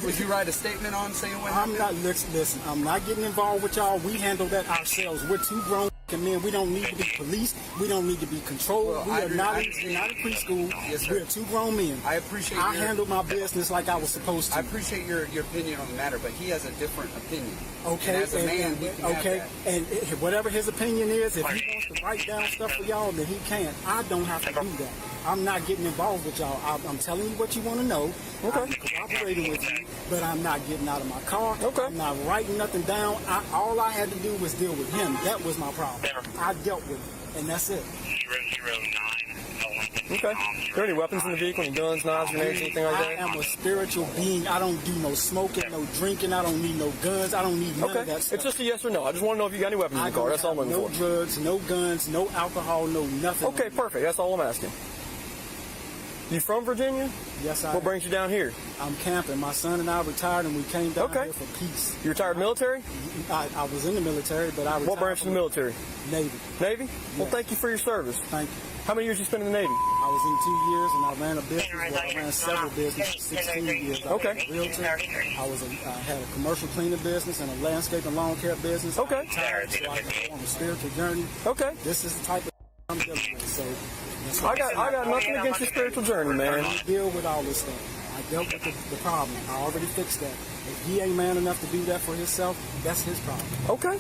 [SPEAKER 13] Would you write a statement on saying what happened?
[SPEAKER 11] Listen, I'm not getting involved with y'all. We handle that ourselves. We're two grown men. We don't need to be policed. We don't need to be controlled. We're not in preschool. Yes, we're two grown men.
[SPEAKER 13] I appreciate
[SPEAKER 11] I handle my business like I was supposed to.
[SPEAKER 13] I appreciate your opinion on the matter, but he has a different opinion.
[SPEAKER 11] Okay,
[SPEAKER 13] and as a man, he can have that.
[SPEAKER 11] And whatever his opinion is, if he wants to write down stuff for y'all, then he can. I don't have to do that. I'm not getting involved with y'all. I'm telling you what you want to know. Okay. I'm cooperating with you, but I'm not getting out of my car. Okay. I'm not writing nothing down. All I had to do was deal with him. That was my problem. I dealt with it, and that's it.
[SPEAKER 12] 009.
[SPEAKER 10] Okay. Are there any weapons in the vehicle? Any guns, knives, grenades, anything like that?
[SPEAKER 11] I am a spiritual being. I don't do no smoking, no drinking. I don't need no guns. I don't need none of that stuff.
[SPEAKER 10] It's just a yes or no. I just want to know if you got any weapons in the car. That's all I'm looking for.
[SPEAKER 11] No drugs, no guns, no alcohol, no nothing.
[SPEAKER 10] Okay, perfect. That's all I'm asking. You from Virginia?
[SPEAKER 11] Yes, I am.
[SPEAKER 10] What brings you down here?
[SPEAKER 11] I'm camping. My son and I retired, and we came down here for peace.
[SPEAKER 10] You retired military?
[SPEAKER 11] I was in the military, but I retired.
[SPEAKER 10] What branch of the military?
[SPEAKER 11] Navy.
[SPEAKER 10] Navy? Well, thank you for your service.
[SPEAKER 11] Thank you.
[SPEAKER 10] How many years you spent in the Navy?
[SPEAKER 11] I was in 2 years, and I ran a business. Well, I ran several businesses, 16 years. I was a realtor. I had a commercial cleaning business and a landscape and lawn care business.
[SPEAKER 10] Okay.
[SPEAKER 11] I retired, so I can go on a spiritual journey.
[SPEAKER 10] Okay.
[SPEAKER 11] This is the type of I'm dealing with. So
[SPEAKER 10] I got nothing against your spiritual journey, man.
[SPEAKER 11] I deal with all this stuff. I dealt with the problem. I already fixed that. If he ain't man enough to do that for himself, that's his problem.
[SPEAKER 10] Okay.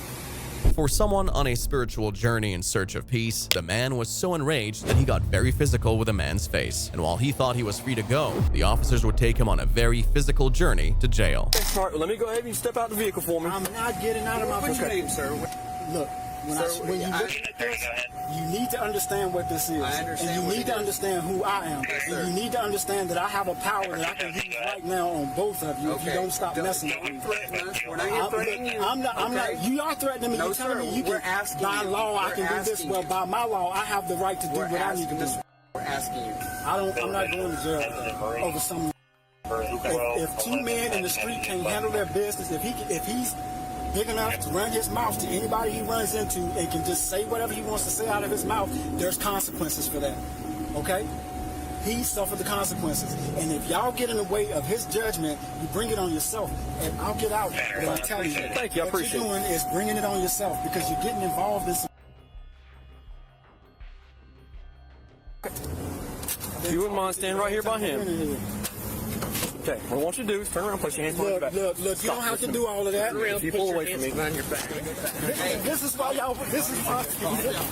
[SPEAKER 4] For someone on a spiritual journey in search of peace, the man was so enraged that he got very physical with a man's face. And while he thought he was free to go, the officers would take him on a very physical journey to jail.
[SPEAKER 10] Okay, smart. Let me go ahead and you step out the vehicle for me.
[SPEAKER 11] I'm not getting out of my vehicle.
[SPEAKER 13] What's your name, sir?
[SPEAKER 11] Look, when you look at this, you need to understand what this is.
[SPEAKER 13] I understand.
[SPEAKER 11] And you need to understand who I am. And you need to understand that I have a power that I can use right now on both of you if you don't stop messing with me.
[SPEAKER 13] We're not here threatening you.
[SPEAKER 11] I'm not. You are threatening me.
[SPEAKER 13] No,
[SPEAKER 11] You're telling me you can. By law, I can do this. Well, by my law, I have the right to do what I need to do.
[SPEAKER 13] We're asking you.
[SPEAKER 11] I'm not going to jail over some. If two men in the street can't handle their business, if he's big enough to run his mouth to anybody he runs into and can just say whatever he wants to say out of his mouth, there's consequences for that. Okay? He suffered the consequences. And if y'all get in the way of his judgment, you bring it on yourself. And I'll get out and I'll tell you.
[SPEAKER 10] Thank you, I appreciate it.
[SPEAKER 11] What you're doing is bringing it on yourself because you're getting involved in some.
[SPEAKER 10] You wouldn't mind standing right here by him. Okay, what I want you to do is turn around, place your hands behind your back.
[SPEAKER 11] Look, you don't have to do all of that.
[SPEAKER 10] If you pull away from me.
[SPEAKER 11] This is why y'all, this is why.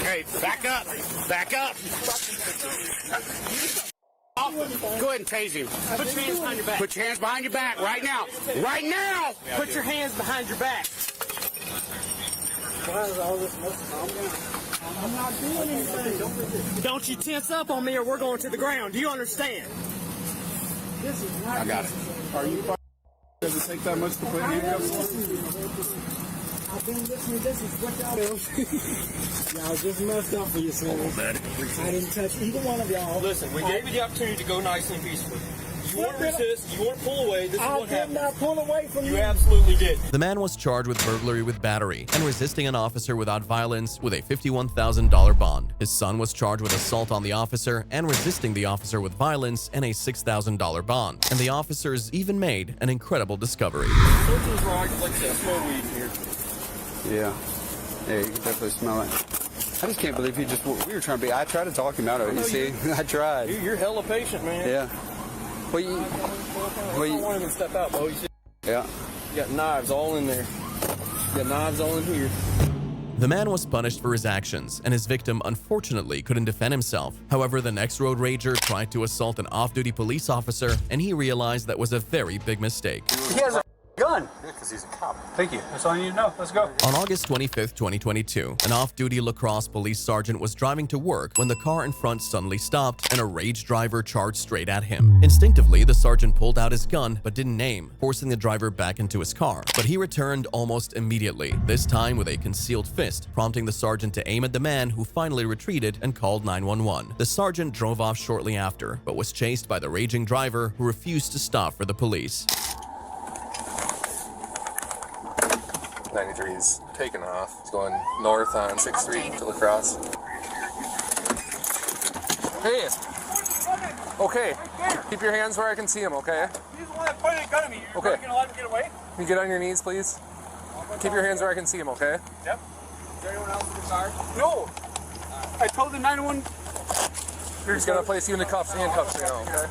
[SPEAKER 14] Hey, back up. Back up. Go ahead and tase him.
[SPEAKER 7] Put your hands behind your back.
[SPEAKER 14] Put your hands behind your back right now. Right now.
[SPEAKER 7] Put your hands behind your back.
[SPEAKER 11] Why is all this mess? I'm not doing anything.
[SPEAKER 7] Don't you tense up on me or we're going to the ground. Do you understand?
[SPEAKER 11] This is not.
[SPEAKER 14] I got it.
[SPEAKER 11] Are you? Does it take that much to put handcuffs on? I've been listening. This is what y'all do. Y'all just messed up for yourselves. I didn't touch either one of y'all.
[SPEAKER 10] Listen, we gave you the opportunity to go nicely and peacefully. You want to resist, you want to pull away, this is what happened.
[SPEAKER 11] I did not pull away from you.
[SPEAKER 10] You absolutely did.
[SPEAKER 4] The man was charged with burglary with battery and resisting an officer without violence with a $51,000 bond. His son was charged with assault on the officer and resisting the officer with violence and a $6,000 bond. And the officers even made an incredible discovery.
[SPEAKER 10] Something's wrong, like I said, I smell weed here.
[SPEAKER 13] Yeah. Yeah, you can definitely smell it. I just can't believe he just, we were trying to be, I tried to talk him out of it, you see? I tried.
[SPEAKER 10] You're hella patient, man.
[SPEAKER 13] Yeah. Well, you
[SPEAKER 10] want him to step out, Bo. You see?
[SPEAKER 13] Yeah.
[SPEAKER 10] You got knives all in there. You got knives all in here.
[SPEAKER 4] The man was punished for his actions, and his victim unfortunately couldn't defend himself. However, the next road rager tried to assault an off-duty police officer, and he realized that was a very big mistake.
[SPEAKER 5] He has a gun.
[SPEAKER 6] Yeah, because he's a cop.
[SPEAKER 5] Thank you. That's all you need to know. Let's go.
[SPEAKER 4] On August 25, 2022, an off-duty La Crosse police sergeant was driving to work when the car in front suddenly stopped and a rage driver charged straight at him. Instinctively, the sergeant pulled out his gun but didn't aim, forcing the driver back into his car. But he returned almost immediately, this time with a concealed fist, prompting the sergeant to aim at the man, who finally retreated and called 911. The sergeant drove off shortly after, but was chased by the raging driver, who refused to stop for the police.
[SPEAKER 6] 93 is taking off. He's going north on 6th Street to La Crosse.
[SPEAKER 5] Hey. Okay. Keep your hands where I can see him, okay?
[SPEAKER 7] He's the one that pointed a gun at me. You're
[SPEAKER 5] Okay.
[SPEAKER 7] going to let him get away?
[SPEAKER 5] Can you get on your knees, please? Keep your hands where I can see him, okay?
[SPEAKER 7] Yep. Is there anyone else in the car? No. I told the 911.
[SPEAKER 5] You're just going to place you in the handcuffs right now, okay?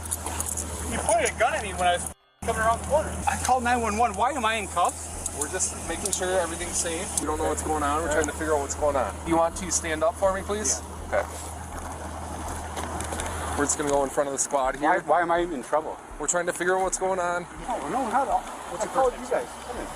[SPEAKER 7] You pointed a gun at me when I was coming around the corner. I called 911. Why am I in cuffs?
[SPEAKER 5] We're just making sure everything's safe. We don't know what's going on. We're trying to figure out what's going on. You want to stand up for me, please? Yeah. Okay. We're just going to go in front of the squad here.
[SPEAKER 14] Why am I in trouble?
[SPEAKER 5] We're trying to figure out what's going on.
[SPEAKER 14] No, not at all. I called you guys. Come in.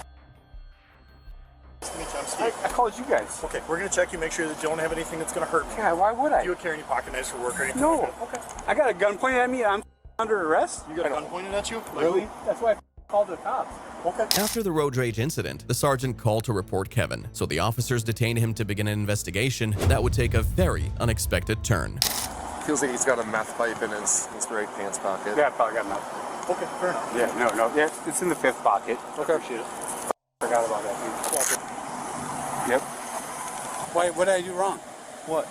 [SPEAKER 6] Nice to meet you. I'm Steve.
[SPEAKER 14] I called you guys.
[SPEAKER 6] Okay, we're going to check you, make sure that you don't have anything that's going to hurt me.
[SPEAKER 14] Yeah, why would I?
[SPEAKER 6] You would carry any pocket knives for work or anything?
[SPEAKER 14] No.
[SPEAKER 6] Like that? Okay.
[SPEAKER 14] I got a gun pointed at me. I'm under arrest.
[SPEAKER 6] You got a gun pointed at you?
[SPEAKER 14] Really? That's why I called the cops.
[SPEAKER 6] Okay.
[SPEAKER 4] After the road rage incident, the sergeant called to report Kevin, so the officers detained him to begin an investigation that would take a very unexpected turn.
[SPEAKER 5] Feels like he's got a meth pipe in his right pants pocket.
[SPEAKER 14] Yeah, I probably got enough.
[SPEAKER 6] Okay, fair enough.
[SPEAKER 14] Yeah, no. Yeah, it's in the 5th pocket.
[SPEAKER 5] Okay.
[SPEAKER 6] Appreciate it.
[SPEAKER 14] Forgot about that. Yep.
[SPEAKER 11] What did I do wrong?
[SPEAKER 6] What?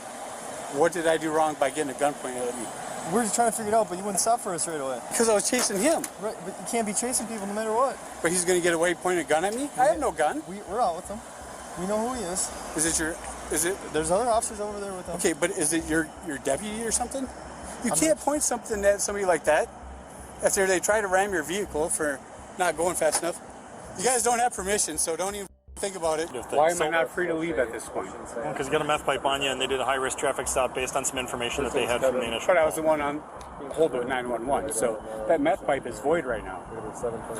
[SPEAKER 11] What did I do wrong by getting a gun pointed at me?
[SPEAKER 10] We're just trying to figure it out, but you wouldn't stop for us right away.
[SPEAKER 11] Because I was chasing him.
[SPEAKER 10] Right, but you can't be chasing people no matter what.
[SPEAKER 11] But he's going to get away pointing a gun at me? I have no gun.
[SPEAKER 10] We're out with him. We know who he is.
[SPEAKER 11] Is it?
[SPEAKER 10] There's other officers over there with him.
[SPEAKER 11] Okay, but is it your deputy or something? You can't point something at somebody like that after they try to ram your vehicle for not going fast enough. You guys don't have permission, so don't even think about it.
[SPEAKER 14] Why am I not free to leave at this point?
[SPEAKER 10] Because you got a meth pipe on you, and they did a high-risk traffic stop based on some information that they had from the initial.
[SPEAKER 14] But I was the one on hold with 911, so that meth pipe is void right now.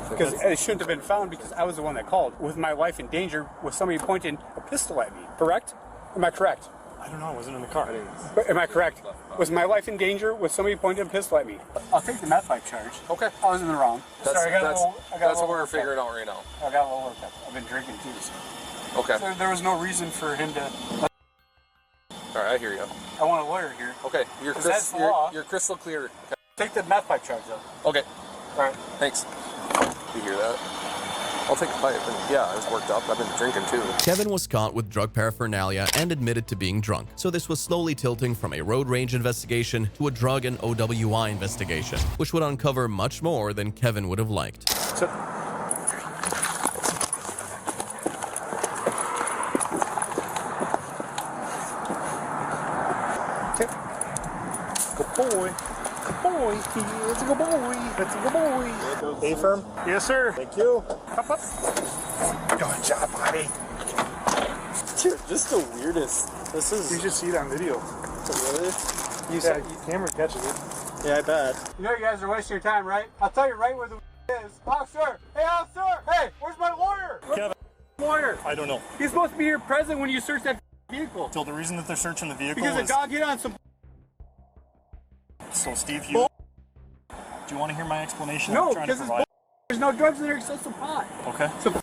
[SPEAKER 14] Because it shouldn't have been found because I was the one that called. With my life in danger, with somebody pointing a pistol at me. Correct? Am I correct?
[SPEAKER 10] I don't know. I wasn't in the car.
[SPEAKER 14] But am I correct? Was my life in danger with somebody pointing a pistol at me? I'll take the meth pipe charge.
[SPEAKER 5] Okay.
[SPEAKER 14] I was in the wrong.
[SPEAKER 5] That's
[SPEAKER 14] Sorry,
[SPEAKER 5] what we're figuring out right now.
[SPEAKER 14] I got a little worked up. I've been drinking too, so.
[SPEAKER 5] Okay.
[SPEAKER 14] There was no reason for him to.
[SPEAKER 5] All right, I hear you.
[SPEAKER 14] I want a lawyer here.
[SPEAKER 5] Okay, you're crystal clear. Okay.
[SPEAKER 14] Take the meth pipe charge though.
[SPEAKER 5] Okay.
[SPEAKER 14] All right.
[SPEAKER 5] Thanks. You hear that?
[SPEAKER 6] I'll take the pipe. And yeah, I was worked up. I've been drinking too.
[SPEAKER 4] Kevin was caught with drug paraphernalia and admitted to being drunk, so this was slowly tilting from a road rage investigation to a drug and OWI investigation, which would uncover much more than Kevin would have liked.
[SPEAKER 6] So,
[SPEAKER 11] Good boy. Good boy. It's a good boy. It's a good boy.
[SPEAKER 10] Hey, firm?
[SPEAKER 11] Yes, sir.
[SPEAKER 10] Thank you.
[SPEAKER 11] Up, up.
[SPEAKER 10] Good job, buddy. Dude, this is the weirdest. This is.
[SPEAKER 11] You should see it on video.
[SPEAKER 10] Really?
[SPEAKER 11] Yeah, camera catches it.
[SPEAKER 10] Yeah, I bet.
[SPEAKER 14] You know you guys are wasting your time, right? I'll tell you right where the is. Officer! Hey, officer! Hey, where's my lawyer?
[SPEAKER 10] Kevin.
[SPEAKER 14] Lawyer?
[SPEAKER 10] I don't know.
[SPEAKER 14] He's supposed to be here present when you search that vehicle.
[SPEAKER 10] So the reason that they're searching the vehicle
[SPEAKER 14] Because
[SPEAKER 10] is...
[SPEAKER 14] a dog hit on some...
[SPEAKER 10] So, Steve, you... Do you want to hear my explanation?
[SPEAKER 14] No,
[SPEAKER 10] I'm trying to
[SPEAKER 14] because
[SPEAKER 10] provide.
[SPEAKER 14] there's no drugs in there except some pot.
[SPEAKER 10] Okay.
[SPEAKER 14] So,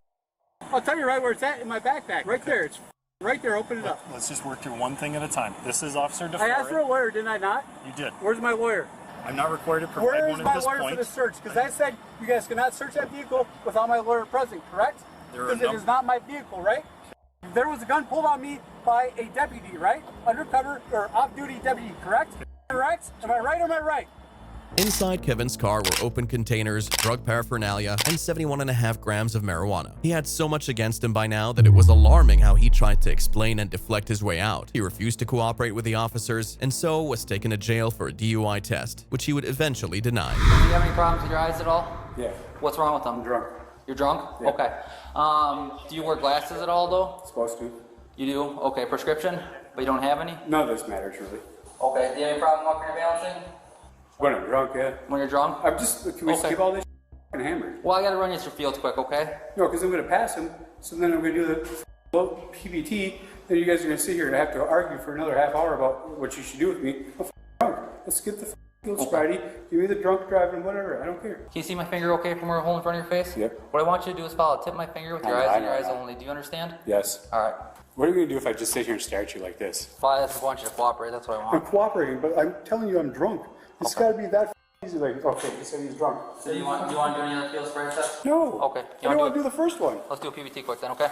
[SPEAKER 14] I'll tell you right where it's at in my backpack. Right there. It's right there. Open it up.
[SPEAKER 10] Let's just work through one thing at a time. This is Officer DeFore.
[SPEAKER 14] I asked for a lawyer, didn't I not?
[SPEAKER 10] You did.
[SPEAKER 14] Where's my lawyer?
[SPEAKER 10] I'm not required to provide
[SPEAKER 14] Where is
[SPEAKER 10] one at
[SPEAKER 14] my
[SPEAKER 10] this
[SPEAKER 14] lawyer
[SPEAKER 10] point.
[SPEAKER 14] for the search? Because I said you guys cannot search that vehicle without my lawyer present, correct? Because it is not my vehicle, right? There was a gun pulled on me by a deputy, right? Undercover or off-duty deputy, correct? Correct? Am I right or am I right?
[SPEAKER 4] Inside Kevin's car were open containers, drug paraphernalia, and 71.5 grams of marijuana. He had so much against him by now that it was alarming how he tried to explain and deflect his way out. He refused to cooperate with the officers, and so was taken to jail for a DUI test, which he would eventually deny.
[SPEAKER 15] Do you have any problems with your eyes at all?
[SPEAKER 11] Yeah.
[SPEAKER 15] What's wrong with them?
[SPEAKER 11] I'm drunk.
[SPEAKER 15] You're drunk?
[SPEAKER 11] Yeah.
[SPEAKER 15] Okay. Do you wear glasses at all, though?
[SPEAKER 11] Supposed to.
[SPEAKER 15] You do? Okay. Prescription? But you don't have any?
[SPEAKER 11] None of this matters, really.
[SPEAKER 15] Okay. Do you have any problem walking or balancing?
[SPEAKER 11] When I'm drunk, yeah.
[SPEAKER 15] When you're drunk?
[SPEAKER 11] I'm just, can we skip all this and hammered?
[SPEAKER 15] Well, I gotta run you through fields quick, okay?
[SPEAKER 11] No, because I'm going to pass him, so then I'm going to do the PBT, then you guys are going to sit here and have to argue for another half hour about what you should do with me. I'm drunk. Let's get the fields Friday. Give me the drunk driving, whatever. I don't care.
[SPEAKER 15] Can you see my finger okay from where I hold in front of your face?
[SPEAKER 11] Yep.
[SPEAKER 15] What I want you to do is follow. Tip my finger with your eyes and your eyes only. Do you understand?
[SPEAKER 11] Yes.
[SPEAKER 15] All right.
[SPEAKER 11] What are you going to do if I just sit here and stare at you like this?
[SPEAKER 15] Well, I just want you to cooperate. That's what I
[SPEAKER 11] I'm
[SPEAKER 15] want.
[SPEAKER 11] cooperating, but I'm telling you I'm drunk. It's got to be that easy. Like, okay, he said he's drunk.
[SPEAKER 15] So do you want to do any other fields for yourself?
[SPEAKER 11] No.
[SPEAKER 15] Okay.
[SPEAKER 11] I don't want to do the first one.
[SPEAKER 15] Let's do a PBT quick then, okay?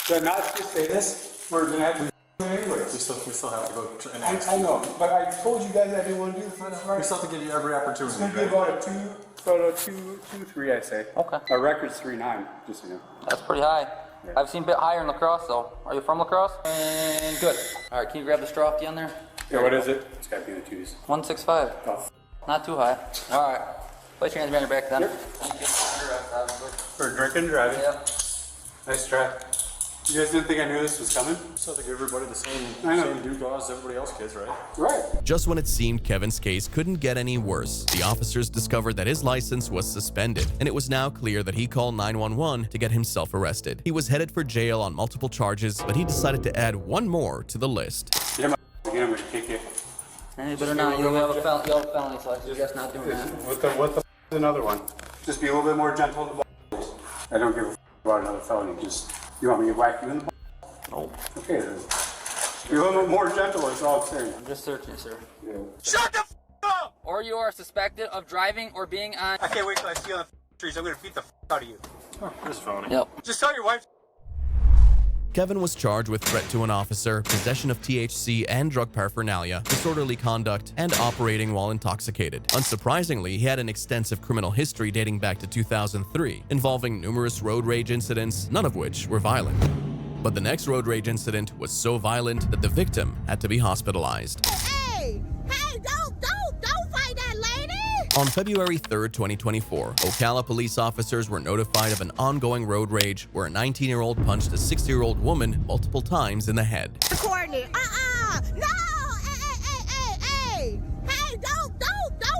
[SPEAKER 11] Did I not just say this? We're going to have to anyway.
[SPEAKER 10] We still have to go and
[SPEAKER 11] I know, but I told you guys I didn't want to do the first one.
[SPEAKER 10] We still have to give you every opportunity.
[SPEAKER 11] It's going to be about a 2-3, I say.
[SPEAKER 15] Okay.
[SPEAKER 11] Our record's 3-9, just so you know.
[SPEAKER 15] That's pretty high. Yeah. I've seen a bit higher in lacrosse, though. Are you from lacrosse? And good. All right, can you grab the straw off the end there?
[SPEAKER 11] Yeah, what is it? It's got to be in the 2s.
[SPEAKER 15] 165.
[SPEAKER 11] Oh.
[SPEAKER 15] Not too high. All right. Place your hands behind your back then.
[SPEAKER 11] Yep.
[SPEAKER 15] Thank you.
[SPEAKER 11] For drinking and driving.
[SPEAKER 15] Yep.
[SPEAKER 11] Nice try. You guys didn't think I knew this was coming?
[SPEAKER 10] Still have to give everybody the same due laws as everybody else gets, right?
[SPEAKER 11] Right.
[SPEAKER 4] Just when it seemed Kevin's case couldn't get any worse, the officers discovered that his license was suspended, and it was now clear that he called 911 to get himself arrested. He was headed for jail on multiple charges, but he decided to add one more to the list.
[SPEAKER 11] Get him again, I'm going to kick you.
[SPEAKER 15] Hey, better not. You'll have a felony, so I suggest not doing that.
[SPEAKER 11] What the is another one? Just be a little bit more gentle with the balls. I don't give a about another felony. Just, you want me to whack you in the balls?
[SPEAKER 15] No.
[SPEAKER 11] Okay, then. Be a little bit more gentle, that's all I'm saying.
[SPEAKER 15] I'm just searching, sir.
[SPEAKER 11] Yeah.
[SPEAKER 15] Shut the up! Or you are suspected of driving or being on...
[SPEAKER 11] I can't wait till I see you on the streets. I'm going to beat the out of you.
[SPEAKER 10] Oh, this phony.
[SPEAKER 15] Yep.
[SPEAKER 11] Just tell your wife.
[SPEAKER 4] Kevin was charged with threat to an officer, possession of THC and drug paraphernalia, disorderly conduct, and operating while intoxicated. Unsurprisingly, he had an extensive criminal history dating back to 2003, involving numerous road rage incidents, none of which were violent. But the next road rage incident was so violent that the victim had to be hospitalized.
[SPEAKER 16] Hey, don't fight that lady!
[SPEAKER 4] On February 3rd, 2024, Ocala police officers were notified of an ongoing road rage where a 19-year-old punched a 60-year-old woman multiple times in the head.
[SPEAKER 16] Recording it. No! Hey, don't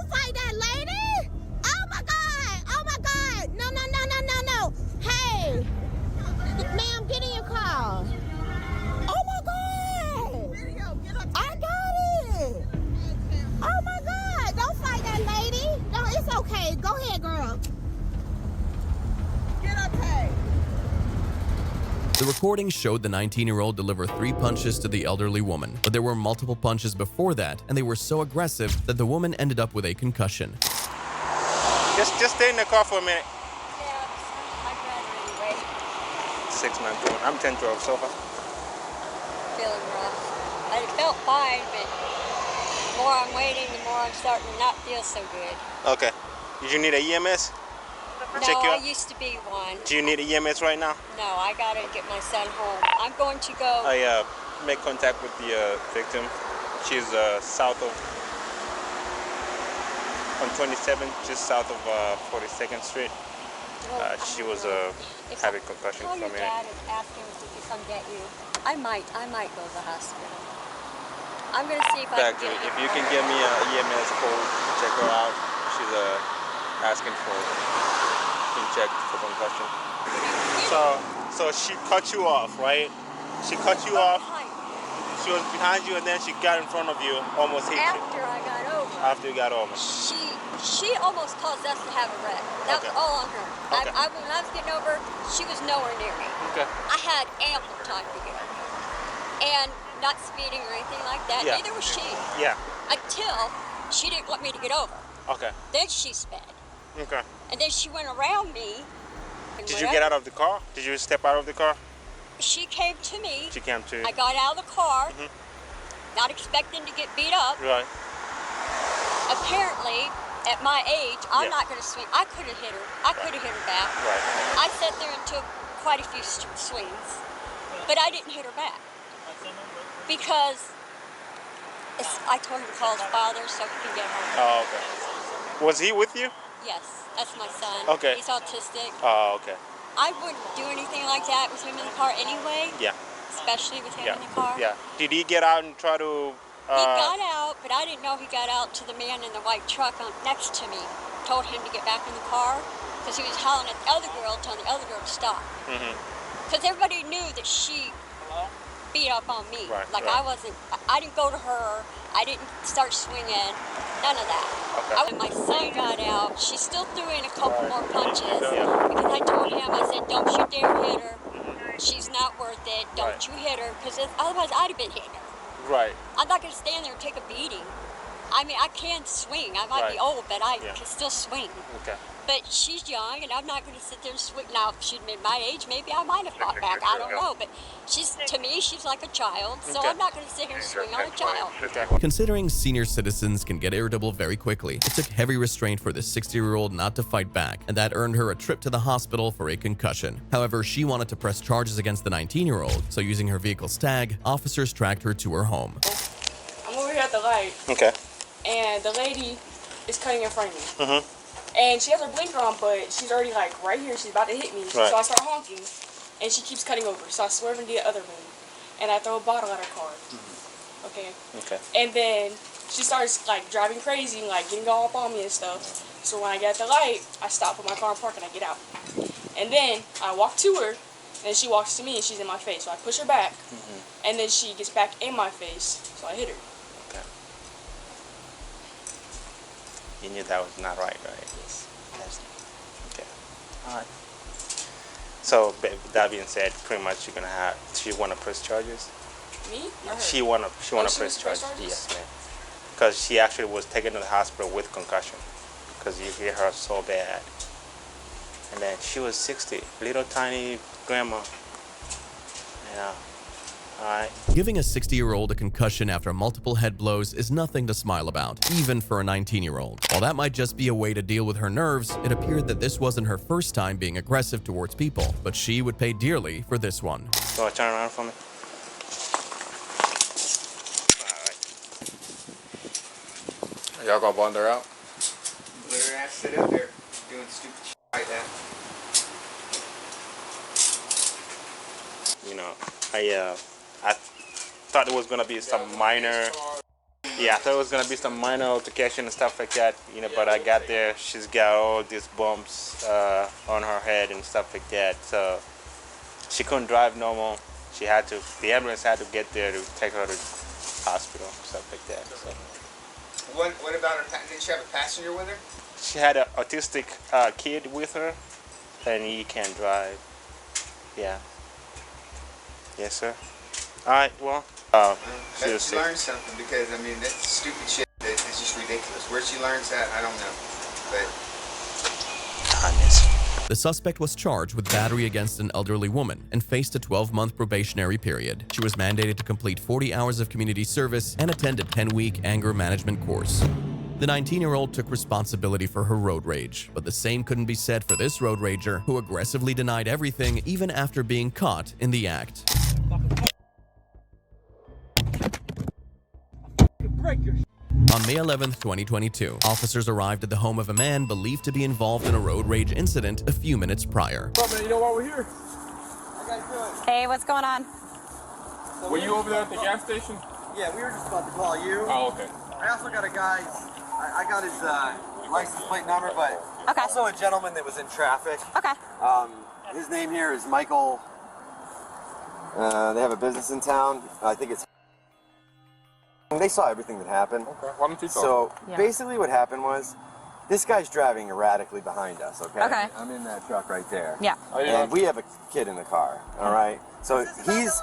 [SPEAKER 16] fight that lady! Oh my God! No. Hey, ma'am, get in your car. Oh my God! I got it! Oh my God! Don't fight that lady! No, it's okay. Go ahead, girl. Get up, hey!
[SPEAKER 4] The recording showed the 19-year-old deliver 3 punches to the elderly woman, but there were multiple punches before that, and they were so aggressive that the woman ended up with a concussion.
[SPEAKER 6] Just stay in the car for a minute.
[SPEAKER 8] Yeah, my battery.
[SPEAKER 6] 691. I'm 1012 so far.
[SPEAKER 17] Feeling rough. I felt fine, but the more I'm waiting, the more I'm starting to not feel so good.
[SPEAKER 6] Okay. Did you need a EMS?
[SPEAKER 17] No, I used to be one.
[SPEAKER 6] Do you need an EMS right now?
[SPEAKER 17] No, I gotta get my son home. I'm going to go.
[SPEAKER 6] I make contact with the victim. She's south of, on 27th, just south of 42nd Street. She was having concussion
[SPEAKER 17] Call your
[SPEAKER 6] from it.
[SPEAKER 17] dad and ask him if he can come get you. I might go to the hospital. I'm gonna see if I can get
[SPEAKER 6] If you can get me an EMS code, check her out. She's asking for being checked for concussion. So she cut you off, right? She cut you off. She was behind you and then she got in front of you, almost hit you.
[SPEAKER 17] After I got over.
[SPEAKER 6] After you got over.
[SPEAKER 17] She almost caused us to have a wreck. That was all on her.
[SPEAKER 6] Okay.
[SPEAKER 17] When I was getting over, she was nowhere near me.
[SPEAKER 6] Okay.
[SPEAKER 17] I had ample time to get over. And not speeding or anything like that.
[SPEAKER 6] Yeah.
[SPEAKER 17] Neither was she.
[SPEAKER 6] Yeah.
[SPEAKER 17] Until she didn't want me to get over.
[SPEAKER 6] Okay.
[SPEAKER 17] Then she sped.
[SPEAKER 6] Okay.
[SPEAKER 17] And then she went around me.
[SPEAKER 6] Did you get out of the car? Did you step out of the car?
[SPEAKER 17] She came to me.
[SPEAKER 6] She came to you.
[SPEAKER 17] I got out of the car, not expecting to get beat up.
[SPEAKER 6] Right.
[SPEAKER 17] Apparently, at my age, I'm not going to swing. I could have hit her. I could have hit her back.
[SPEAKER 6] Right.
[SPEAKER 17] I sat there and took quite a few swings, but I didn't hit her back because I told him to call his father so he can get home.
[SPEAKER 6] Oh, okay. Was he with you?
[SPEAKER 17] Yes, that's my son.
[SPEAKER 6] Okay.
[SPEAKER 17] He's autistic.
[SPEAKER 6] Oh, okay.
[SPEAKER 17] I wouldn't do anything like that with him in the car anyway.
[SPEAKER 6] Yeah.
[SPEAKER 17] Especially with him in the car.
[SPEAKER 6] Yeah. Did he get out and try to?
[SPEAKER 17] He got out, but I didn't know he got out to the man in the white truck next to me. Told him to get back in the car because he was hollering at the other girl, telling the other girl to stop. Because everybody knew that she beat up on me.
[SPEAKER 6] Right,
[SPEAKER 17] like I didn't go to her. I didn't start swinging. None of that.
[SPEAKER 6] Okay.
[SPEAKER 17] When my son got out, she still threw in a couple more punches because I told him, I said, don't you dare hit her. She's not worth it. Don't you hit her because otherwise I'd have been hitting her.
[SPEAKER 6] Right.
[SPEAKER 17] I'm not going to stand there and take a beating. I mean, I can swing. I might be old, but I can still swing.
[SPEAKER 6] Okay.
[SPEAKER 17] But she's young, and I'm not going to sit there and swing. Now, if she'd been my age, maybe I might have fought back. I don't know. But to me, she's like a child, so I'm not going to sit here and swing on a child.
[SPEAKER 4] Considering senior citizens can get irritable very quickly, it took heavy restraint for this 60-year-old not to fight back, and that earned her a trip to the hospital for a concussion. However, she wanted to press charges against the 19-year-old, so using her vehicle's tag, officers tracked her to her home.
[SPEAKER 18] I'm over here at the light.
[SPEAKER 6] Okay.
[SPEAKER 18] And the lady is cutting in front of me. And she has her blinker on, but she's already like right here. She's about to hit me.
[SPEAKER 6] Right.
[SPEAKER 18] So I start honking, and she keeps cutting over. So I swerve into the other lane, and I throw a bottle at her car. Okay.
[SPEAKER 6] Okay.
[SPEAKER 18] And then she starts like driving crazy and like getting all up on me and stuff. So when I get at the light, I stop with my car and park, and I get out. And then I walk to her, and she walks to me, and she's in my face. So I push her back, and then she gets back in my face. So I hit her.
[SPEAKER 6] You knew that was not right, right?
[SPEAKER 18] Yes.
[SPEAKER 6] Okay. All right. So, with that being said, pretty much you're gonna have. She wanna press charges.
[SPEAKER 18] Me? Or her?
[SPEAKER 6] She wanna press charges. Yes, ma'am. Because she actually was taken to the hospital with concussion. Because you hear her so bad. And then she was 60, little tiny grandma. Yeah. Alright.
[SPEAKER 4] Giving a 60-year-old a concussion after multiple head blows is nothing to smile about, even for a 19-year-old. While that might just be a way to deal with her nerves, it appeared that this wasn't her first time being aggressive towards people, but she would pay dearly for this one.
[SPEAKER 6] You want to turn around for me?
[SPEAKER 19] Alright. Y'all gonna bond her out?
[SPEAKER 20] Let her ass sit up there doing stupid shit like that.
[SPEAKER 6] You know, I thought it was gonna be some minor. Yeah, I thought it was gonna be some minor altercation and stuff like that. You know, but I got there, she's got all these bumps on her head and stuff like that. So she couldn't drive normal. She had to. The ambulance had to get there to take her to hospital, stuff like that. So.
[SPEAKER 20] What about her? Didn't she have a passenger with her?
[SPEAKER 6] She had an autistic kid with her, and he can't drive. Yeah. Yes, sir. All right. Well.
[SPEAKER 20] She learned something because I mean that's stupid shit. It's just ridiculous. Where she learns that, I don't know. But.
[SPEAKER 6] Honest.
[SPEAKER 4] The suspect was charged with battery against an elderly woman and faced a 12-month probationary period. She was mandated to complete 40 hours of community service and attend a 10-week anger management course. The 19-year-old took responsibility for her road rage, but the same couldn't be said for this road rager who aggressively denied everything even after being caught in the act. On May 11, 2022, officers arrived at the home of a man believed to be involved in a road rage incident a few minutes prior.
[SPEAKER 10] What's up, man? You know why we're here?
[SPEAKER 21] Hey, what's going on?
[SPEAKER 19] Were you over there at the gas station?
[SPEAKER 22] Yeah, we were just about to call you.
[SPEAKER 19] Oh, okay.
[SPEAKER 22] I also got a guy's, I got his license plate number, but also a gentleman that was in traffic.
[SPEAKER 21] Okay.
[SPEAKER 22] His name here is Michael. They have a business in town. I think it's. They saw everything that happened.
[SPEAKER 19] Okay. Why don't you talk?
[SPEAKER 22] So basically, what happened was, this guy's driving erratically behind us. Okay.
[SPEAKER 21] Okay.
[SPEAKER 22] I'm in that truck right there.
[SPEAKER 21] Yeah.
[SPEAKER 22] And we have a kid in the car. All right. So he's.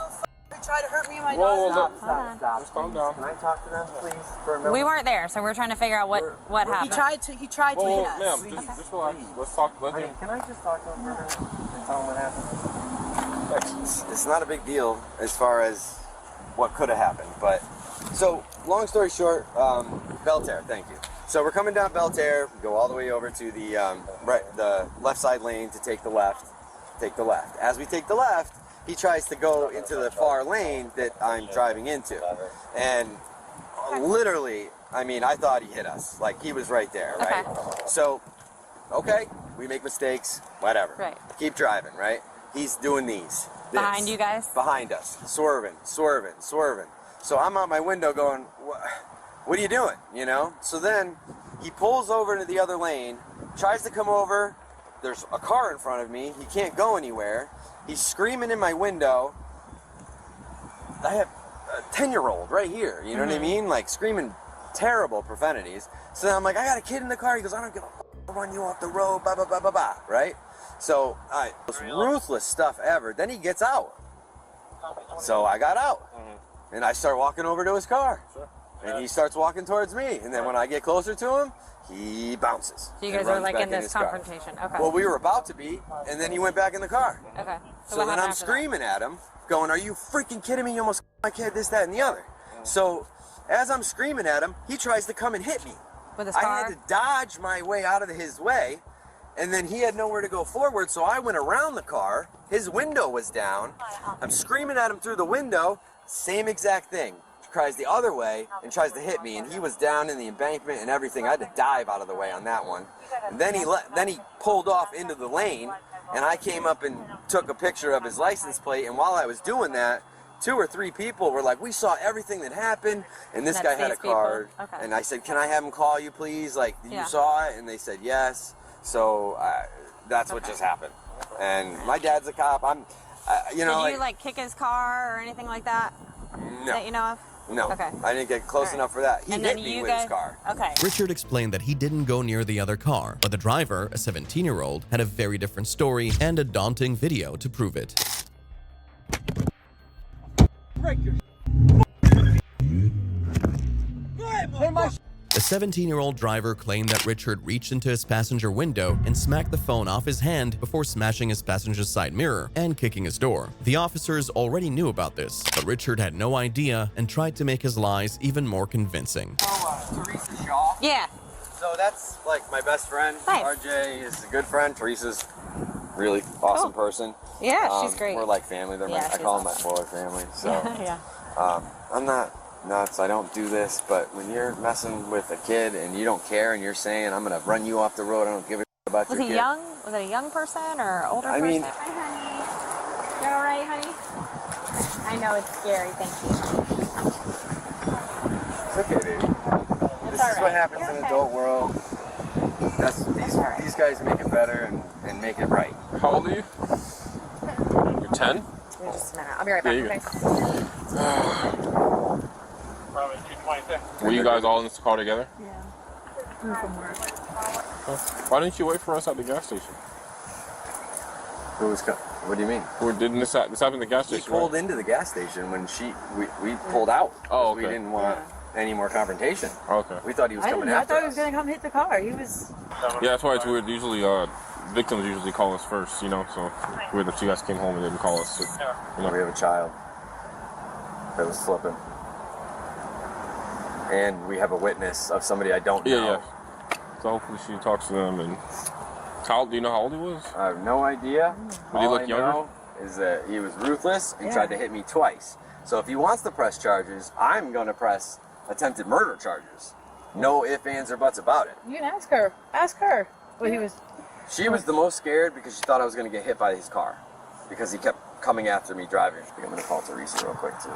[SPEAKER 1] They tried to hurt me and my
[SPEAKER 22] Stop.
[SPEAKER 19] Just calm down.
[SPEAKER 22] Can I talk to them, please, for a minute?
[SPEAKER 21] We weren't there, so we're trying to figure out what happened.
[SPEAKER 1] He tried to hit us.
[SPEAKER 19] Ma'am, just relax. Let's talk.
[SPEAKER 22] Can I just talk to him for a minute and tell him what happened? It's not a big deal as far as what could have happened, but so long story short, Belterre, thank you. So we're coming down Belterre, go all the way over to the left side lane to take the left. Take the left. As we take the left, he tries to go into the far lane that I'm driving into, and literally, I mean, I thought he hit us. Like, he was right there, right?
[SPEAKER 21] Okay.
[SPEAKER 22] So, okay, we make mistakes, whatever.
[SPEAKER 21] Right.
[SPEAKER 22] Keep driving, right? He's doing these.
[SPEAKER 21] Behind you guys?
[SPEAKER 22] Behind us. Swerving. So I'm out my window going, what are you doing? You know? So then he pulls over into the other lane, tries to come over. There's a car in front of me. He can't go anywhere. He's screaming in my window. I have a 10-year-old right here. You know what I mean? Like, screaming terrible profanities. So then I'm like, I got a kid in the car. He goes, I don't give a f***, I'll run you off the road, blah, blah, blah, blah, blah, right? So, most ruthless stuff ever. Then he gets out. So I got out. And I start walking over to his car. And he starts walking towards me. And then when I get closer to him, he bounces.
[SPEAKER 21] So you guys are like in this confrontation. Okay.
[SPEAKER 22] Well, we were about to be, and then he went back in the car.
[SPEAKER 21] Okay.
[SPEAKER 22] So then I'm screaming at him, going, are you freaking kidding me? You almost my kid, this, that, and the other. So as I'm screaming at him, he tries to come and hit me.
[SPEAKER 21] With his car?
[SPEAKER 22] I had to dodge my way out of his way, and then he had nowhere to go forward, so I went around the car. His window was down. I'm screaming at him through the window, same exact thing. Tries the other way and tries to hit me, and he was down in the embankment and everything. I had to dive out of the way on that one. And then he pulled off into the lane, and I came up and took a picture of his license plate. And while I was doing that, 2 or 3 people were like, we saw everything that happened, and this guy had a card.
[SPEAKER 21] Okay.
[SPEAKER 22] And I said, can I have him call you, please? Like, you saw it? And they said yes. So that's what just happened. And my dad's a cop.
[SPEAKER 21] Did you like kick his car or anything like that?
[SPEAKER 22] No.
[SPEAKER 21] That you know of?
[SPEAKER 22] No,
[SPEAKER 21] okay.
[SPEAKER 22] I didn't get close enough for that. He
[SPEAKER 21] And
[SPEAKER 22] hit
[SPEAKER 21] then
[SPEAKER 22] me
[SPEAKER 21] you
[SPEAKER 22] with his car.
[SPEAKER 21] Okay.
[SPEAKER 4] Richard explained that he didn't go near the other car, but the driver, a 17-year-old, had a very different story and a daunting video to prove it. The 17-year-old driver claimed that Richard reached into his passenger window and smacked the phone off his hand before smashing his passenger's side mirror and kicking his door. The officers already knew about this, but Richard had no idea and tried to make his lies even more convincing.
[SPEAKER 22] Teresa Shaw?
[SPEAKER 21] Yeah.
[SPEAKER 22] So that's like my best friend.
[SPEAKER 21] Nice.
[SPEAKER 22] RJ is a good friend. Teresa's really awesome person.
[SPEAKER 21] Yeah, she's great.
[SPEAKER 22] We're like family. I call them my Fuller family. So
[SPEAKER 21] yeah.
[SPEAKER 22] I'm not nuts. I don't do this, but when you're messing with a kid and you don't care and you're saying, I'm going to run you off the road, I don't give a shit about your kid.
[SPEAKER 21] Was it a young person or older person?
[SPEAKER 22] mean,
[SPEAKER 21] Hi, honey. You all right, honey? I know it's scary. Thank you.
[SPEAKER 22] It's okay, baby. This is what happens in the adult world. These guys make it better and make it right.
[SPEAKER 19] How old are you? You're 10?
[SPEAKER 21] Give me just a minute. I'll be right back. Okay.
[SPEAKER 19] Were you guys all in this car together?
[SPEAKER 21] Yeah. I'm from work.
[SPEAKER 19] Why didn't you wait for us at the gas station?
[SPEAKER 22] What do you mean?
[SPEAKER 19] Didn't this happen at the gas station?
[SPEAKER 22] He pulled into the gas station when we pulled out.
[SPEAKER 19] Oh, okay.
[SPEAKER 22] We didn't want any more confrontation.
[SPEAKER 19] Okay.
[SPEAKER 22] We thought he was coming after us.
[SPEAKER 23] I thought he was going to come hit the car. He was...
[SPEAKER 19] Yeah, that's why it's weird. Usually victims usually call us first, you know, so weird that you guys came home and didn't call us. So, you know.
[SPEAKER 22] We have a child that was slipping. And we have a witness of somebody I don't know.
[SPEAKER 19] Yeah. So hopefully she talks to them. And do you know how old he was?
[SPEAKER 22] I have no idea.
[SPEAKER 19] Did he look younger?
[SPEAKER 22] All I know is that he was ruthless and tried to hit me twice. So if he wants to press charges, I'm going to press attempted murder charges. No ifs, ands, or buts about it.
[SPEAKER 21] You can ask her. Ask her. Well, he was.
[SPEAKER 22] She was the most scared because she thought I was going to get hit by his car because he kept coming after me driving. I think I'm going to call Teresa real quick, too.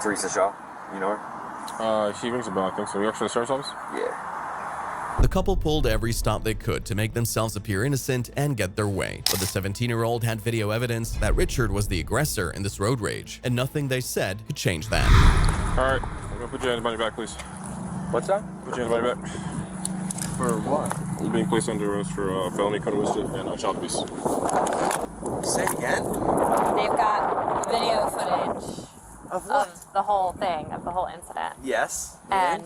[SPEAKER 22] Teresa Shaw, you know her?
[SPEAKER 19] She rings a bell, I think. So we work for the sheriff's office?
[SPEAKER 22] Yeah.
[SPEAKER 4] The couple pulled every stop they could to make themselves appear innocent and get their way, but the 17-year-old had video evidence that Richard was the aggressor in this road rage, and nothing they said could change that.
[SPEAKER 19] All right, I'm gonna put your hands behind your back, please.
[SPEAKER 22] What's that?
[SPEAKER 19] Put your hands behind your back.
[SPEAKER 22] For what?
[SPEAKER 19] You're being placed under arrest for felony cut mischief and child abuse.
[SPEAKER 22] Say it again?
[SPEAKER 21] They've got video footage
[SPEAKER 22] of
[SPEAKER 21] the whole thing, of the whole incident.
[SPEAKER 22] Yes.
[SPEAKER 21] And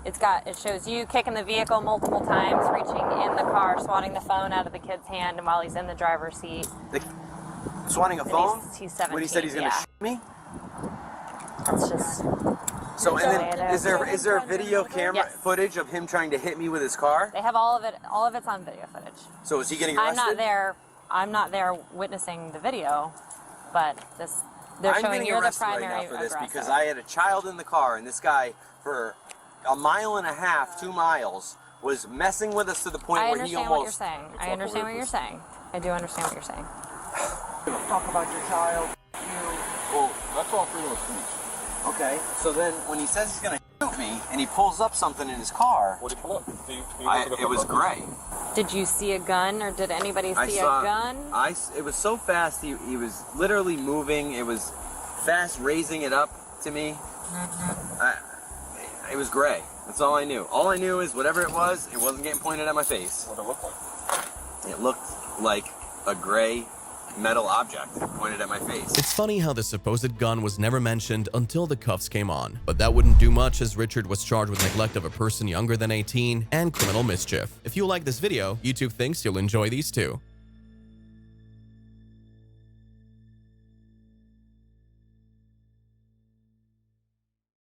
[SPEAKER 21] it shows you kicking the vehicle multiple times, reaching in the car, swatting the phone out of the kid's hand, and while he's in the driver's seat.
[SPEAKER 22] Swatting a phone?
[SPEAKER 21] He's 17.
[SPEAKER 22] When he said he's going to shoot me?
[SPEAKER 21] That's just.
[SPEAKER 22] So, and then is there video camera footage of him trying to hit me with his car?
[SPEAKER 21] They have all of it. All of it's on video footage.
[SPEAKER 22] So is he getting arrested?
[SPEAKER 21] I'm not there witnessing the video, but they're showing you're the primary
[SPEAKER 22] right now for this
[SPEAKER 21] aggressor.
[SPEAKER 22] because I had a child in the car, and this guy for a mile and a half, 2 miles, was messing with us to the point where he almost.
[SPEAKER 21] I understand what you're saying. I do understand what you're saying.
[SPEAKER 22] Talk about your child.
[SPEAKER 19] Well, that's all freedom of speech.
[SPEAKER 22] Okay, so then when he says he's going to shoot me, and he pulls up something in his car.
[SPEAKER 19] What did he pull up?
[SPEAKER 22] It was gray.
[SPEAKER 21] Did you see a gun, or did anybody see a gun?
[SPEAKER 22] It was so fast, he was literally moving. It was fast, raising it up to me. It was gray. That's all I knew. All I knew is whatever it wasn't getting pointed at my face.
[SPEAKER 19] What did it look like?
[SPEAKER 22] It looked like a gray metal object pointed at my face.
[SPEAKER 4] It's funny how the supposed gun was never mentioned until the cuffs came on, but that wouldn't do much as Richard was charged with neglect of a person younger than 18 and criminal mischief. If you like this video, YouTube thinks you'll enjoy these too.